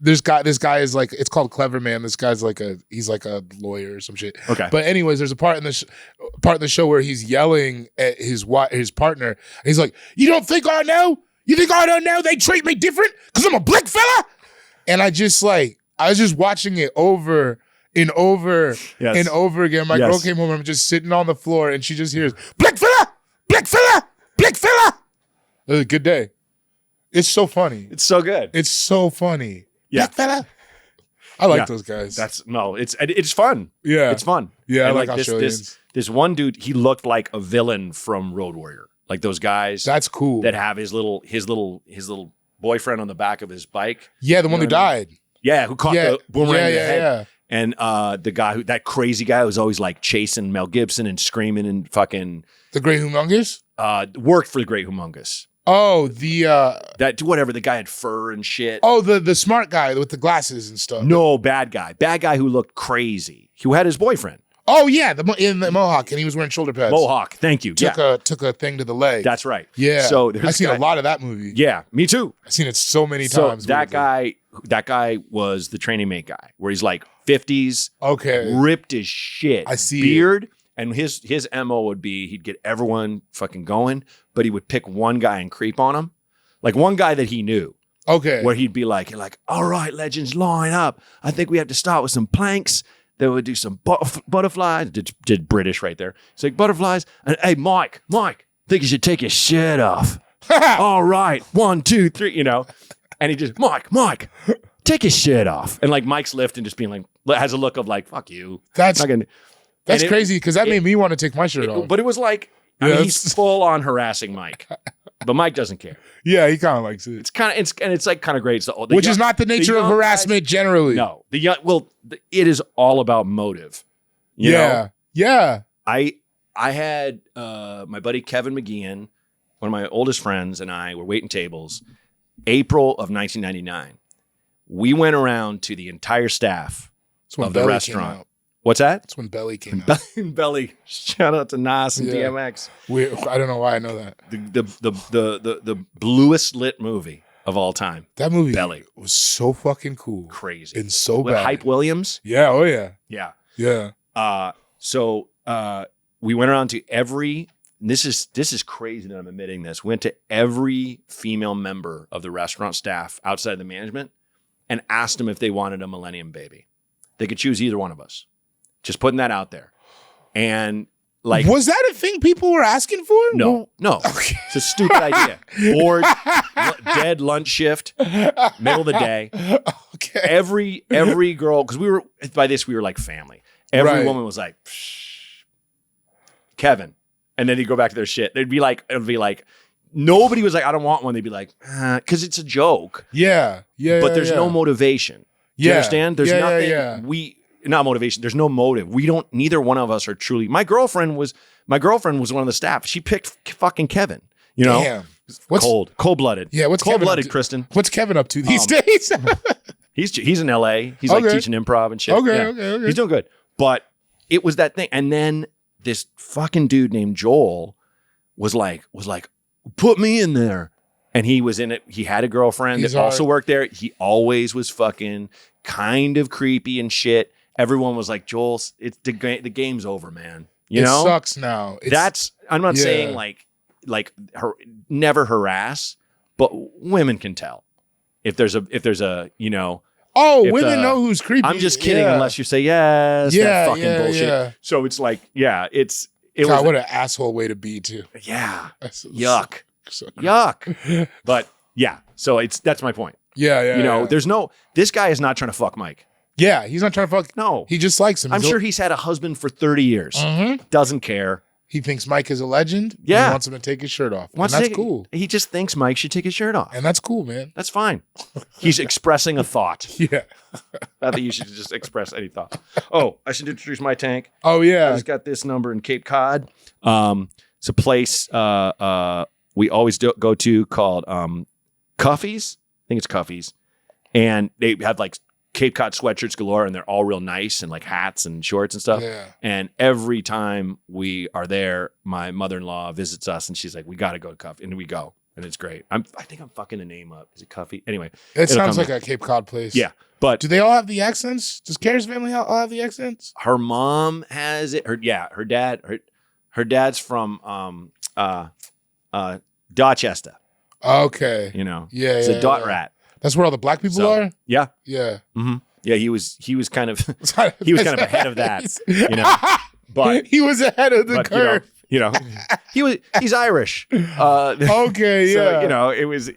this guy is like, it's called Clever Man. This guy's he's like a lawyer or some shit. Okay. But anyways, there's a part in the show where he's yelling at his partner. And he's like, "You don't think I know? You think I don't know? They treat me different because I'm a black fella." And I was just watching it over and over and over again. My girl came home and I'm just sitting on the floor and she just hears, "Black fella, black fella, black fella." It was a good day. It's so funny. It's so good. It's so funny. Yeah. Black fella. I like those guys. It's fun. Yeah. It's fun. Yeah, and I like Australians. This one dude, he looked like a villain from Road Warrior. Like those guys That's cool. that have his little boyfriend on the back of his bike. Yeah, the one who died. Yeah, who caught the boomerang in the head. Yeah. And that crazy guy who was always like chasing Mel Gibson and screaming and fucking The Great Humongous? worked for the Great Humongous. Oh, the guy had fur and shit. Oh, the smart guy with the glasses and stuff. No, bad guy who looked crazy, who had his boyfriend. Oh yeah, in the mohawk, and he was wearing shoulder pads. Mohawk, thank you. Took a thing to the leg. That's right. Yeah. So I've seen a lot of that movie. Yeah, me too. I've seen it so many times. So that guy was the Training Mate guy, where he's like 50s, ripped as shit. I see beard, and his MO would be he'd get everyone fucking going, but he would pick one guy and creep on him, like one guy that he knew. Okay. Where he'd be like, all right, legends, line up. I think we have to start with some planks. Then we'll do some butterflies. Did British right there. It's like butterflies. And hey, Mike, think you should take your shirt off. All right, 1, 2, 3, And he just, Mike, take your shirt off. And like Mike's lifting, just being like, has a look of like, fuck you. That's crazy because that made me want to take my shirt off. But it was like, he's full on harassing Mike. But Mike doesn't care. Yeah, he kind of likes it. It's like kind of great. So which is not the nature of harassment generally. No, it is all about motive. You know? Yeah. I had my buddy Kevin McGeehan, one of my oldest friends, and I were waiting tables. April of 1999. We went around to the entire staff of the restaurant. What's that? That's when Belly came out. Belly. Shout out to Nas and DMX. I don't know why I know that. The bluest lit movie of all time. That movie Belly was so fucking cool. Crazy. And so With bad. Hype Williams. Yeah, oh yeah. Yeah. Yeah. So we went around to every, this is crazy that I'm admitting this, went to every female member of the restaurant staff outside of the management and asked them if they wanted a Millennium Baby. They could choose either one of us. Just putting that out there. And like, was that a thing people were asking for? No. Okay. It's a stupid idea. Bored, dead lunch shift, middle of the day. Okay. Every girl, because we were like family. Every woman was like, psh, Kevin. And then they go back to their shit. It'd be like, nobody was like, I don't want one. They'd be like, because it's a joke. Yeah. But there's no motivation. Do you understand? There's nothing. Yeah. Not motivation. There's no motive. Neither one of us are truly. My girlfriend was one of the staff. She picked fucking Kevin. Damn. Cold-blooded. Yeah. What's cold-blooded, Kristen? What's Kevin up to these days? He's in LA. He's like teaching improv and shit. Okay. He's doing good. But it was that thing. And then this fucking dude named Joel was like, put me in there. And he was in it. He had a girlfriend that also worked there. He always was fucking kind of creepy and shit. everyone was like, Joel, it's the game's over, man. You it know, sucks now. I'm not saying like never harass, but women can tell if there's a women know who's creepy. I'm just kidding unless you say yes. That fucking bullshit. Yeah. So it's like, God, what an asshole way to be too. Yeah. Yuck. Yuck. But yeah, so that's my point. Yeah. This guy is not trying to fuck Mike. Yeah, he's not trying to fuck. No. He just likes him. I'm sure he's had a husband for 30 years. Mm-hmm. Doesn't care. He thinks Mike is a legend. Yeah. He wants him to take his shirt off. And that's cool. He just thinks Mike should take his shirt off. And that's cool, man. That's fine. He's expressing a thought. Yeah. Not that you should just express any thought. Oh, I should introduce my tank. Oh, yeah. I just got this number in Cape Cod. It's a place we always go to called Cuffy's. I think it's Cuffy's. And they have like Cape Cod sweatshirts galore, and they're all real nice, and like hats and shorts and stuff. Yeah. And every time we are there, my mother-in-law visits us, and she's like, "We got to go to Cuffy," and we go, and it's great. I think I'm fucking the name up. Is it Cuffy? Anyway, it sounds like a Cape Cod place. Yeah, but do they all have the accents? Does Kara's family all have the accents? Her mom has it. Her dad's from Dorchester. Okay, he's a dot rat. That's where all the black people are? Yeah. Yeah. Mm-hmm. Yeah, he was kind of ahead of that, But he was ahead of the curve. He's Irish. Okay, yeah. So, it was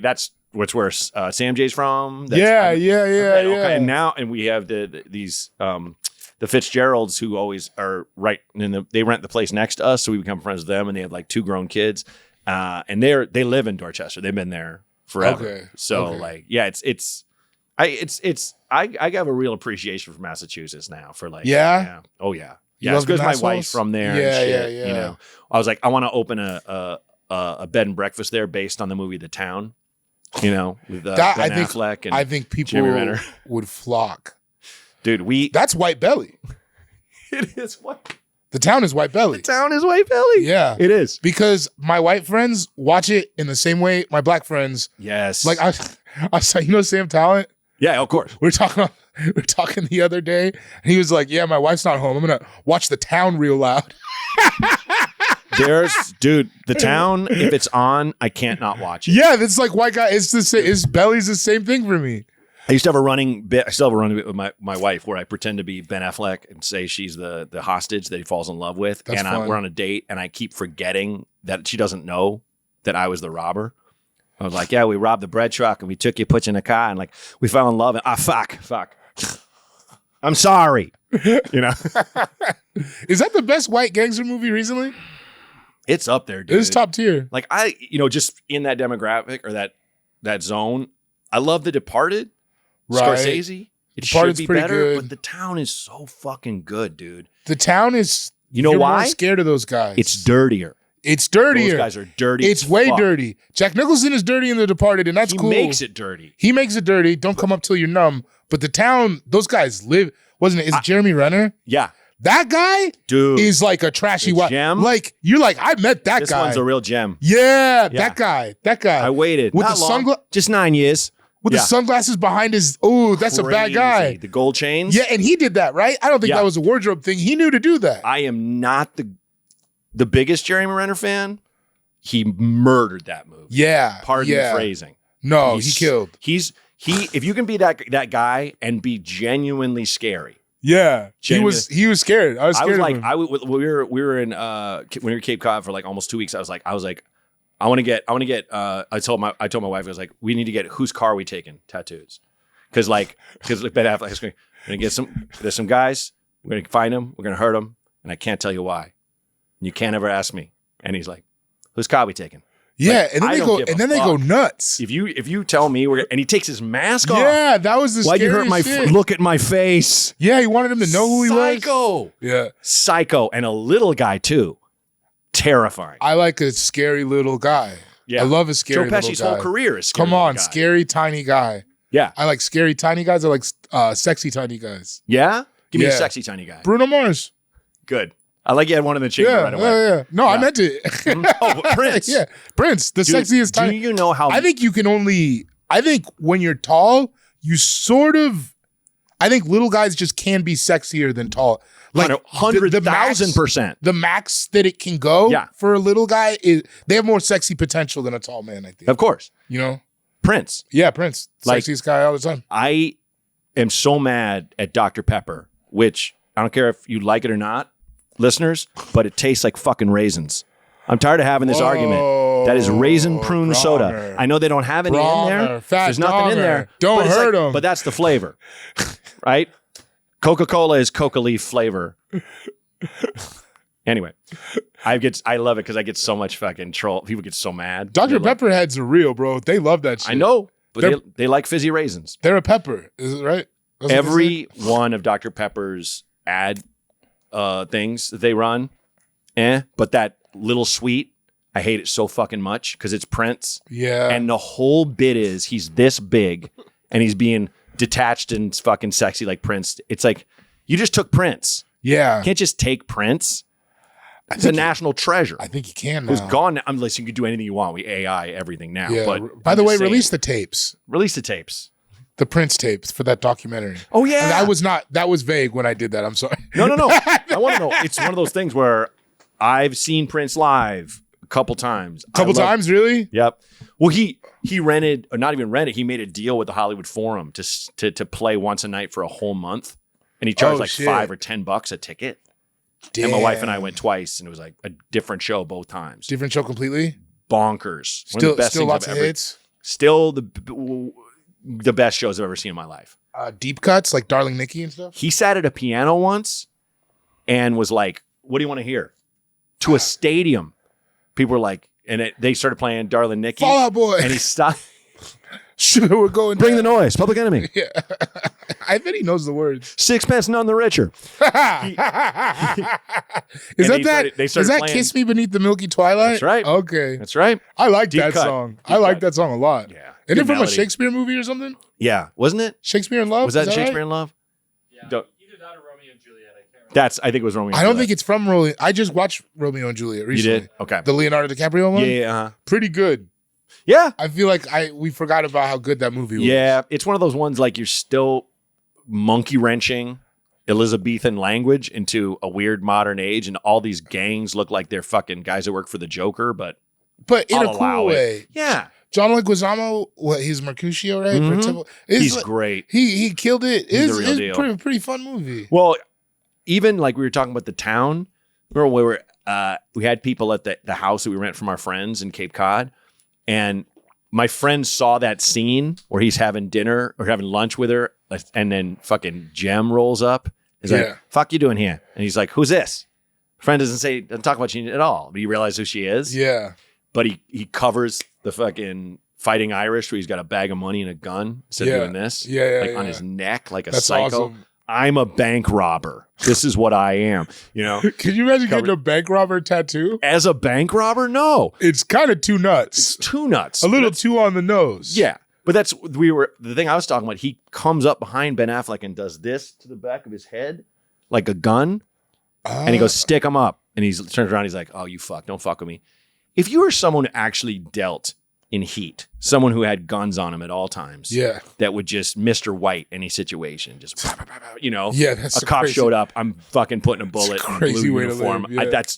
that's where Sam J's from. Yeah. And we have these the Fitzgeralds who always are right they rent the place next to us, so we become friends with them, and they have like 2 grown kids. And they live in Dorchester. They've been there forever. Okay. So I have a real appreciation for Massachusetts now for like, oh yeah. Yeah. It's because my wife's from there. Yeah. I was like, I want to open a bed and breakfast there based on the movie The Town, with Ben Affleck and I think people Jeremy Renner would flock. Dude, that's White Belly. It is what? The Town is White Belly. The Town is White Belly. Yeah. It is. Because my white friends watch it in the same way my black friends. Yes. Like I saw, Sam Talent? Yeah, of course. We were talking the other day, and he was like, "Yeah, my wife's not home. I'm gonna watch The Town real loud." The Town. If it's on, I can't not watch it. Yeah, it's like white guy. It's Belly's the same thing for me. I used to have a running bit. I still have a running bit with my wife where I pretend to be Ben Affleck and say she's the hostage that he falls in love with, That's and we're on a date, and I keep forgetting that she doesn't know that I was the robber. I was like, "Yeah, we robbed the bread truck, and we took you, put you in a car, and like we fell in love, and fuck, I'm sorry." Is that the best white gangster movie recently? It's up there, dude. It's top tier. Like just in that demographic or that zone, I love The Departed. Right. Scorsese. It Departed's should be better, good. but The Town is so fucking good, dude. The Town is. You're why? More scared of those guys. It's dirtier. It's dirtier. Those guys are dirty. It's way dirty. Jack Nicholson is dirty in The Departed, and that's cool. He makes it dirty. He makes it dirty. Don't come up till you're numb. But The Town, those guys live. Wasn't it? Is it Jeremy Renner? Yeah. That guy, dude, is like a trashy Like you're like, I met that this guy. This one's a real gem. Yeah, that guy. I waited with not the long, just 9 years. With the sunglasses behind his, that's crazy. A bad guy. The gold chains. Yeah, and he did that, right? I don't think that was a wardrobe thing. He knew to do that. I am not the biggest Jeremy Renner fan. He murdered that movie. Yeah. Pardon the phrasing. No, he killed. If you can be that guy and be genuinely scary. Yeah. He was scared. I was scared of him. We were in when we were Cape Cod for like almost 2 weeks. I was like, I want to get I told my wife, I was like, we need to get whose car are we taking tattoos. Cause Ben Affleck's going to get there's some guys, we're going to find them, we're going to hurt them, and I can't tell you why. And you can't ever ask me. And he's like, whose car are we taking? Yeah, like, and then they go nuts. If you tell me and he takes his mask off. Yeah, that was the scariest shit. Why'd you hurt my look at my face? Yeah, he wanted him to know who he was. Psycho. Yeah. Psycho. And a little guy too. Terrifying. I like a scary little guy. Yeah. I love a scary little guy. Joe Pesci's whole career is scary. Come on, scary tiny guy. Yeah. I like scary tiny guys. I like sexy tiny guys. Yeah? Give me a sexy tiny guy. Bruno Mars. Good. I like you had one in the chamber right away. Yeah. No, I meant it. Prince. Yeah. Prince, the sexiest tiny. Do you know how I think when you're tall, you sort of, I think little guys just can be sexier than tall. Like 100,000%. The max that it can go for a little guy is they have more sexy potential than a tall man, I think. Of course. You know? Prince. Yeah, Prince. Sexiest guy all the time. I am so mad at Dr. Pepper, which I don't care if you like it or not, listeners, but it tastes like fucking raisins. I'm tired of having this argument. That is raisin prune soda. I know they don't have any in there. There's nothing in there. Don't hurt them. But that's the flavor, right? Coca-Cola is coca leaf flavor. Anyway, I love it because I get so much fucking troll. People get so mad. Dr. Pepper heads are real, bro. They love that shit. I know, but they like fizzy raisins. They're a pepper, is it right? Every one of Dr. Pepper's ad things that they run, but that little sweet, I hate it so fucking much because it's Prince. Yeah. And the whole bit is he's this big and he's being detached and fucking sexy like Prince. It's like, you just took Prince. Yeah. You can't just take Prince. It's a national treasure. I think you can now. Who's gone now. Unless you can do anything you want. We AI everything now. Yeah. But by the way, release the tapes. Release the tapes. The Prince tapes for that documentary. Oh, yeah. And that was vague when I did that. I'm sorry. No. I want to know. It's one of those things where I've seen Prince live a couple times. Times, really? Yep. Well, he rented, or not even rented, he made a deal with the Hollywood Forum to play once a night for a whole month. And he charged $5 or $10 a ticket. Damn. And my wife and I went twice, and it was like a different show both times. Different show completely? Bonkers. One of the best still things lots of hits? Still the best shows I've ever seen in my life. Deep cuts, like Darling Nikki and stuff? He sat at a piano once and was like, what do you want to hear? To a stadium. People were like, and they started playing Darling Nikki. Fall Out Boy. And he stopped. Sure, we're going. Bring the noise. Public Enemy. Yeah. I bet he knows the words. Sixpence None the Richer. Is that Kiss Me Beneath the Milky Twilight? That's right. Okay. That's right. I like that song. I like that song a lot. Yeah. Isn't it from a Shakespeare movie or something? Yeah. Wasn't it? Shakespeare in Love? Was that Shakespeare in Love? Yeah. Either that or Romeo and Juliet. I can't remember. I think it was Romeo and I Juliet. don't think it's from Romeo. I just watched Romeo and Juliet recently. You did? Okay. The Leonardo DiCaprio one? Yeah. Pretty good. Yeah. I feel like we forgot about how good that movie was. Yeah. It's one of those ones like you're still monkey wrenching Elizabethan language into a weird modern age, and all these gangs look like they're fucking guys that work for the Joker, but in a cool way. Yeah. John Leguizamo, he's Mercutio, right? Mm-hmm. He's great. He killed it. He's the real deal. Pretty fun movie. Well, even like we were talking about the town, remember we had people at the house that we rent from our friends in Cape Cod, and my friend saw that scene where he's having dinner or having lunch with her, and then fucking Jem rolls up. He's like, fuck you doing here? And he's like, who's this? Friend doesn't talk about you at all, but you realize who she is. Yeah. But he covers the fucking Fighting Irish where he's got a bag of money and a gun instead of doing this. On his neck like a psycho. Awesome. I'm a bank robber. This is what I am. You know? Can you imagine getting a bank robber tattoo? As a bank robber? No. It's kind of too nuts. It's too nuts. A little too on the nose. Yeah. But the thing I was talking about, he comes up behind Ben Affleck and does this to the back of his head like a gun. And he goes, stick him up. And he turns around. He's like, oh, you don't fuck with me. If you were someone who actually dealt in heat, someone who had guns on him at all times, that would just Mr. White any situation, just that's a cop showed up, I'm fucking putting a bullet in a blue uniform.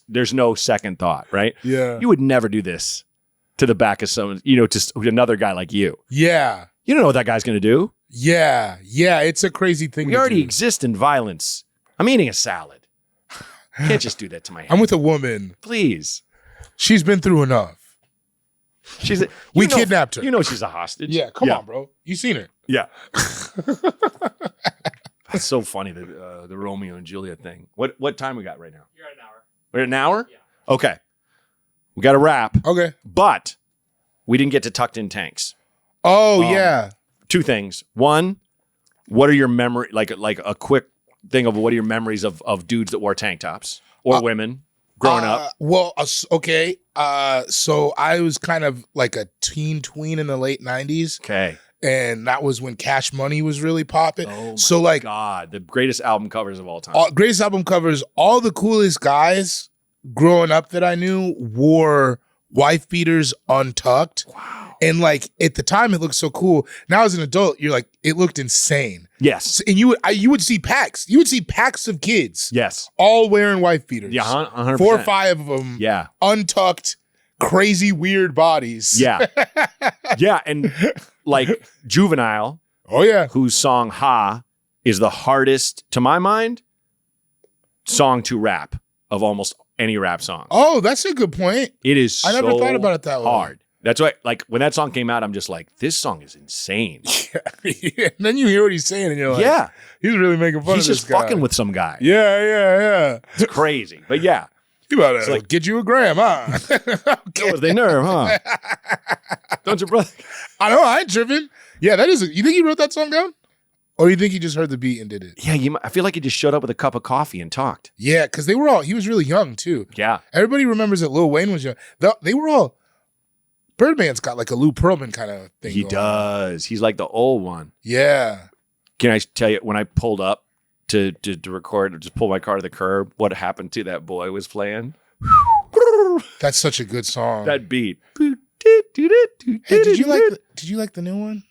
There's no second thought, right? Yeah, you would never do this to the back of someone, to another guy like you. Yeah, you don't know what that guy's gonna do. Yeah, it's a crazy thing. We already exist in violence. I'm eating a salad. Can't just do that to my head. I'm with a woman. Please. She's been through enough. We kidnapped her. You know she's a hostage. Yeah, come on, bro. You seen her? Yeah. That's so funny, the Romeo and Juliet thing. What time we got right now? You're at an hour. We're at an hour? Yeah. Okay. We got to wrap. Okay. But we didn't get to tucked in tanks. Oh, yeah. Two things. One, what are your memory, like a quick thing of what are your memories of dudes that wore tank tops or women growing up? Well, okay. So I was kind of like a tween in the late 90s. Okay. And that was when Cash Money was really popping. Oh my God. The greatest album covers of all time. Greatest album covers. All the coolest guys growing up that I knew wore wife beaters untucked. Wow. And like at the time, it looked so cool. Now as an adult, you're like, it looked insane. Yes. And you would see packs. You would see packs of kids. Yes. All wearing wife beaters. Yeah, 100%. 4 or 5 of them. Yeah. Untucked, crazy, weird bodies. Yeah. Yeah. And like Juvenile. Oh, yeah. Whose song Ha is the hardest, to my mind, song to rap of almost any rap song. Oh, that's a good point. It is I never thought about it that way. Hard. That's why, like, when that song came out, I'm just like, this song is insane. And then you hear what he's saying, and you're like, yeah, he's really making fun of this guy. He's just fucking with some guy. Yeah. It's crazy. But yeah. You about to get you a gram, huh? Okay. They nerve, huh? Don't you, brother? I know, I ain't tripping. Yeah, that is. You think he wrote that song down? Or you think he just heard the beat and did it? Yeah, I feel like he just showed up with a cup of coffee and talked. Yeah, because he was really young, too. Yeah. Everybody remembers that Lil Wayne was young. They were all, Birdman's got like a Lou Pearlman kind of thing. He does. He's like the old one. Yeah. Can I tell you, when I pulled up to record, just pull my car to the curb, what happened to that boy was playing? That's such a good song. That beat. Hey, did you like the new one?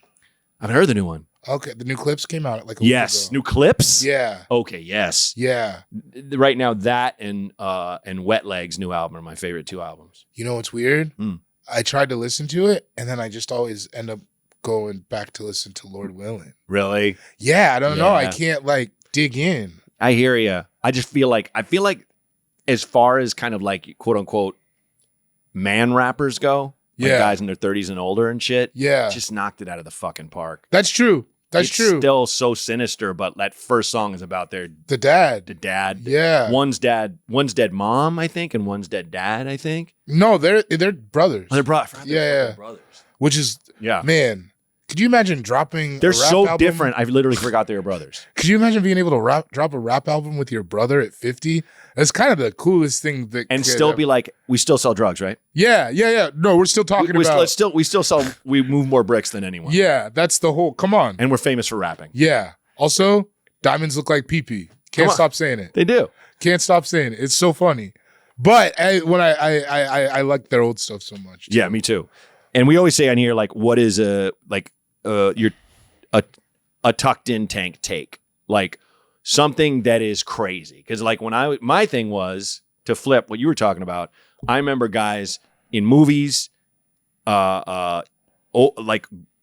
I haven't heard the new one. Okay, the new clips came out like a week ago. New clips? Yeah. Okay, yes. Yeah. Right now, that and Wet Legs' new album are my favorite 2 albums. You know what's weird? I tried to listen to it, and then I just always end up going back to listen to Lord Willin'. Really? Yeah, I don't know. I can't like dig in. I hear you. I just feel like as far as kind of like quote unquote man rappers go, like guys in their 30s and older and shit, just knocked it out of the fucking park. That's true. It's still so sinister, but that first song is about the dad. Yeah. One's dead mom, I think, and one's dead dad, I think. No, they're brothers. Oh, they're brothers. Yeah. Brothers. Which is man, could you imagine dropping They're a rap so album? different. I literally forgot they were brothers. Could you imagine being able to drop a rap album with your brother at 50? That's kind of the coolest thing that and still be like, we still sell drugs, right? Yeah. No, we're still talking about we still sell, we move more bricks than anyone. Yeah, that's the whole, come on. And we're famous for rapping. Yeah. Also, diamonds look like pee-pee. Can't stop saying it. They do. Can't stop saying it. It's so funny. But I like their old stuff so much. Too. Yeah, me too. And we always say on here, like, what is a tucked in tank take? Like something that is crazy. Because like when my thing was to flip what you were talking about, I remember guys in movies, like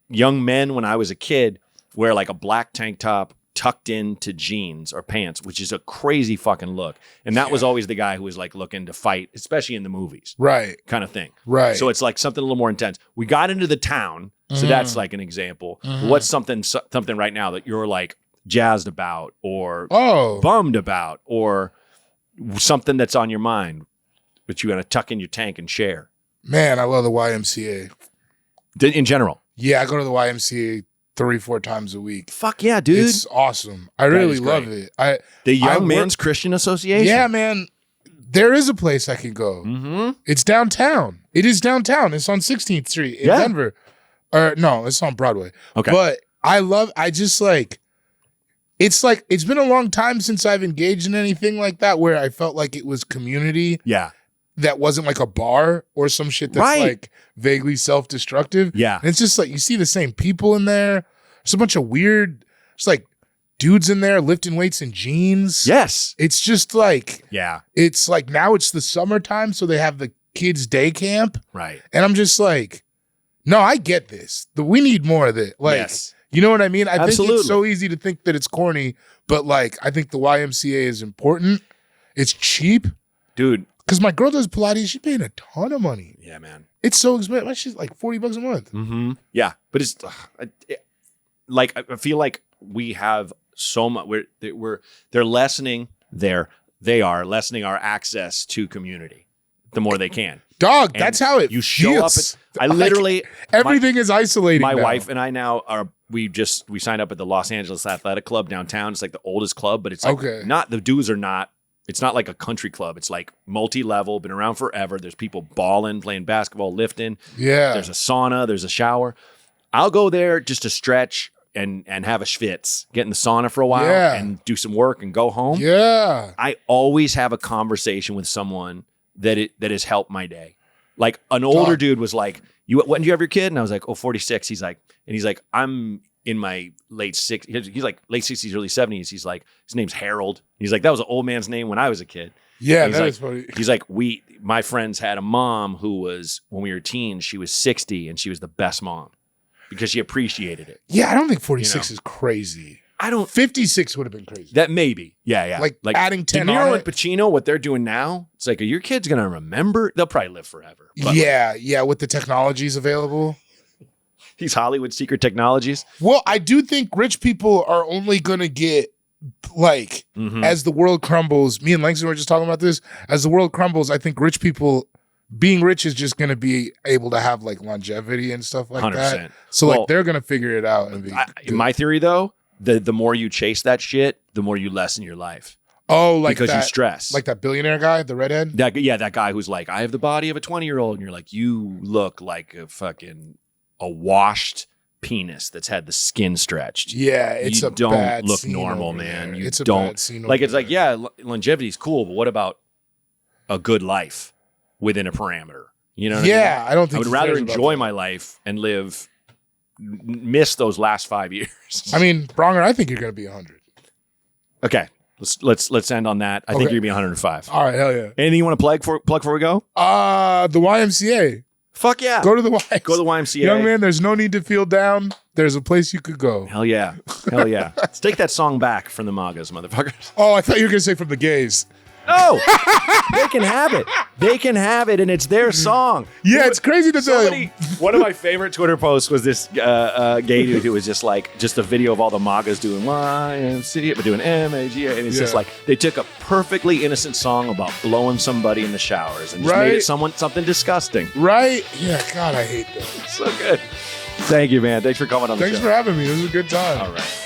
young men when I was a kid wear like a black tank top tucked into jeans or pants, which is a crazy fucking look. And that was always the guy who was like looking to fight, especially in the movies. Right. Kind of thing. Right. So it's like something a little more intense. We got into the town. So that's like an example. What's something right now that you're like jazzed about or bummed about or something that's on your mind, which you got to tuck in your tank and share? Man, I love the YMCA. In general? Yeah, I go to the YMCA 3-4 times a week. Fuck yeah, dude. It's awesome. I really love it. The Young Men's Christian Association? Yeah, man. There is a place I can go. Mm-hmm. It's downtown. It is downtown. It's on 16th Street in Denver. Or no, it's on Broadway. Okay. But it's been a long time since I've engaged in anything like that where I felt like it was community. Yeah. That wasn't like a bar or some shit that's like vaguely self-destructive. Yeah. And it's just like you see the same people in there. There's a bunch of weird, it's like dudes in there lifting weights in jeans. Yes. It's just like, it's like now it's the summertime, so they have the kids' day camp. Right. And I'm just like, no, I get this. We need more of it. Like, you know what I mean? I think it's so easy to think that it's corny, but like, I think the YMCA is important. It's cheap. Dude. Because my girl does Pilates. She's paying a ton of money. Yeah, man. It's so expensive. She's like $40 a month. Mm-hmm. Yeah. But it's like, I feel like we have so much. They're lessening they are lessening our access to community the more they can. Dog, and that's how it you show feels. Up. I literally everything is isolating. My wife and I now are. We signed up at the Los Angeles Athletic Club downtown. It's like the oldest club, but it's like not the dues are not. It's not like a country club. It's like multi-level, been around forever. There's people balling, playing basketball, lifting. Yeah. There's a sauna. There's a shower. I'll go there just to stretch and have a schwitz, get in the sauna for a while and do some work and go home. Yeah. I always have a conversation with someone that has helped my day. Like an older dude was like, when did you have your kid? And I was like, 46. He's like, I'm in my late 60s. He's like late 60s, early 70s. He's like, his name's Harold. He's like, that was an old man's name when I was a kid. Yeah, that is funny. He's like, my friends had a mom who was, when we were teens, she was 60 and she was the best mom because she appreciated it. Yeah, I don't think 46 is crazy. 56 would have been crazy. That maybe. Yeah. Like adding 10 De Niro on and Pacino, what they're doing now, it's like, your kid's going to remember. They'll probably live forever. But yeah, with the technologies available. These Hollywood secret technologies. Well, I do think rich people are only going to get, like, as the world crumbles, me and Langston were just talking about this, as the world crumbles, I think rich people, being rich is just going to be able to have, like, longevity and stuff like 100%. That. So, like, they're going to figure it out. And in my theory, though, the more you chase that shit, the more you lessen your life. Oh, like because that, you stress. Like that billionaire guy, the redhead? That guy who's like, I have the body of a 20-year-old. And you're like, you look like a washed penis that's had the skin stretched. Yeah, it's you a don't bad look scene normal, over man. there. You it's don't a bad scene like. Over It's like, yeah, longevity is cool, but what about a good life within a parameter? You know? What I don't think I would rather enjoy my life and miss those last 5 years. I mean, Braunger, I think you're going to be 100. Okay, let's end on that. I think you're gonna be 105. All right, hell yeah. Anything you want to plug before we go? The YMCA. Fuck yeah. Go to the YMCA. Go to the YMCA. Young man, there's no need to feel down. There's a place you could go. Hell yeah. Let's take that song back from the MAGAs, motherfuckers. Oh, I thought you were going to say from the gays. No, they can have it. They can have it, and it's their song. Yeah, it's crazy to tell you. One of my favorite Twitter posts was this gay dude who was just a video of all the MAGAs doing YMCA, but doing MAGA, and it's just like they took a perfectly innocent song about blowing somebody in the showers and just made it something disgusting. Right? Yeah, God, I hate that. So good. Thank you, man. Thanks for coming on the show. Thanks for having me. This was a good time. All right.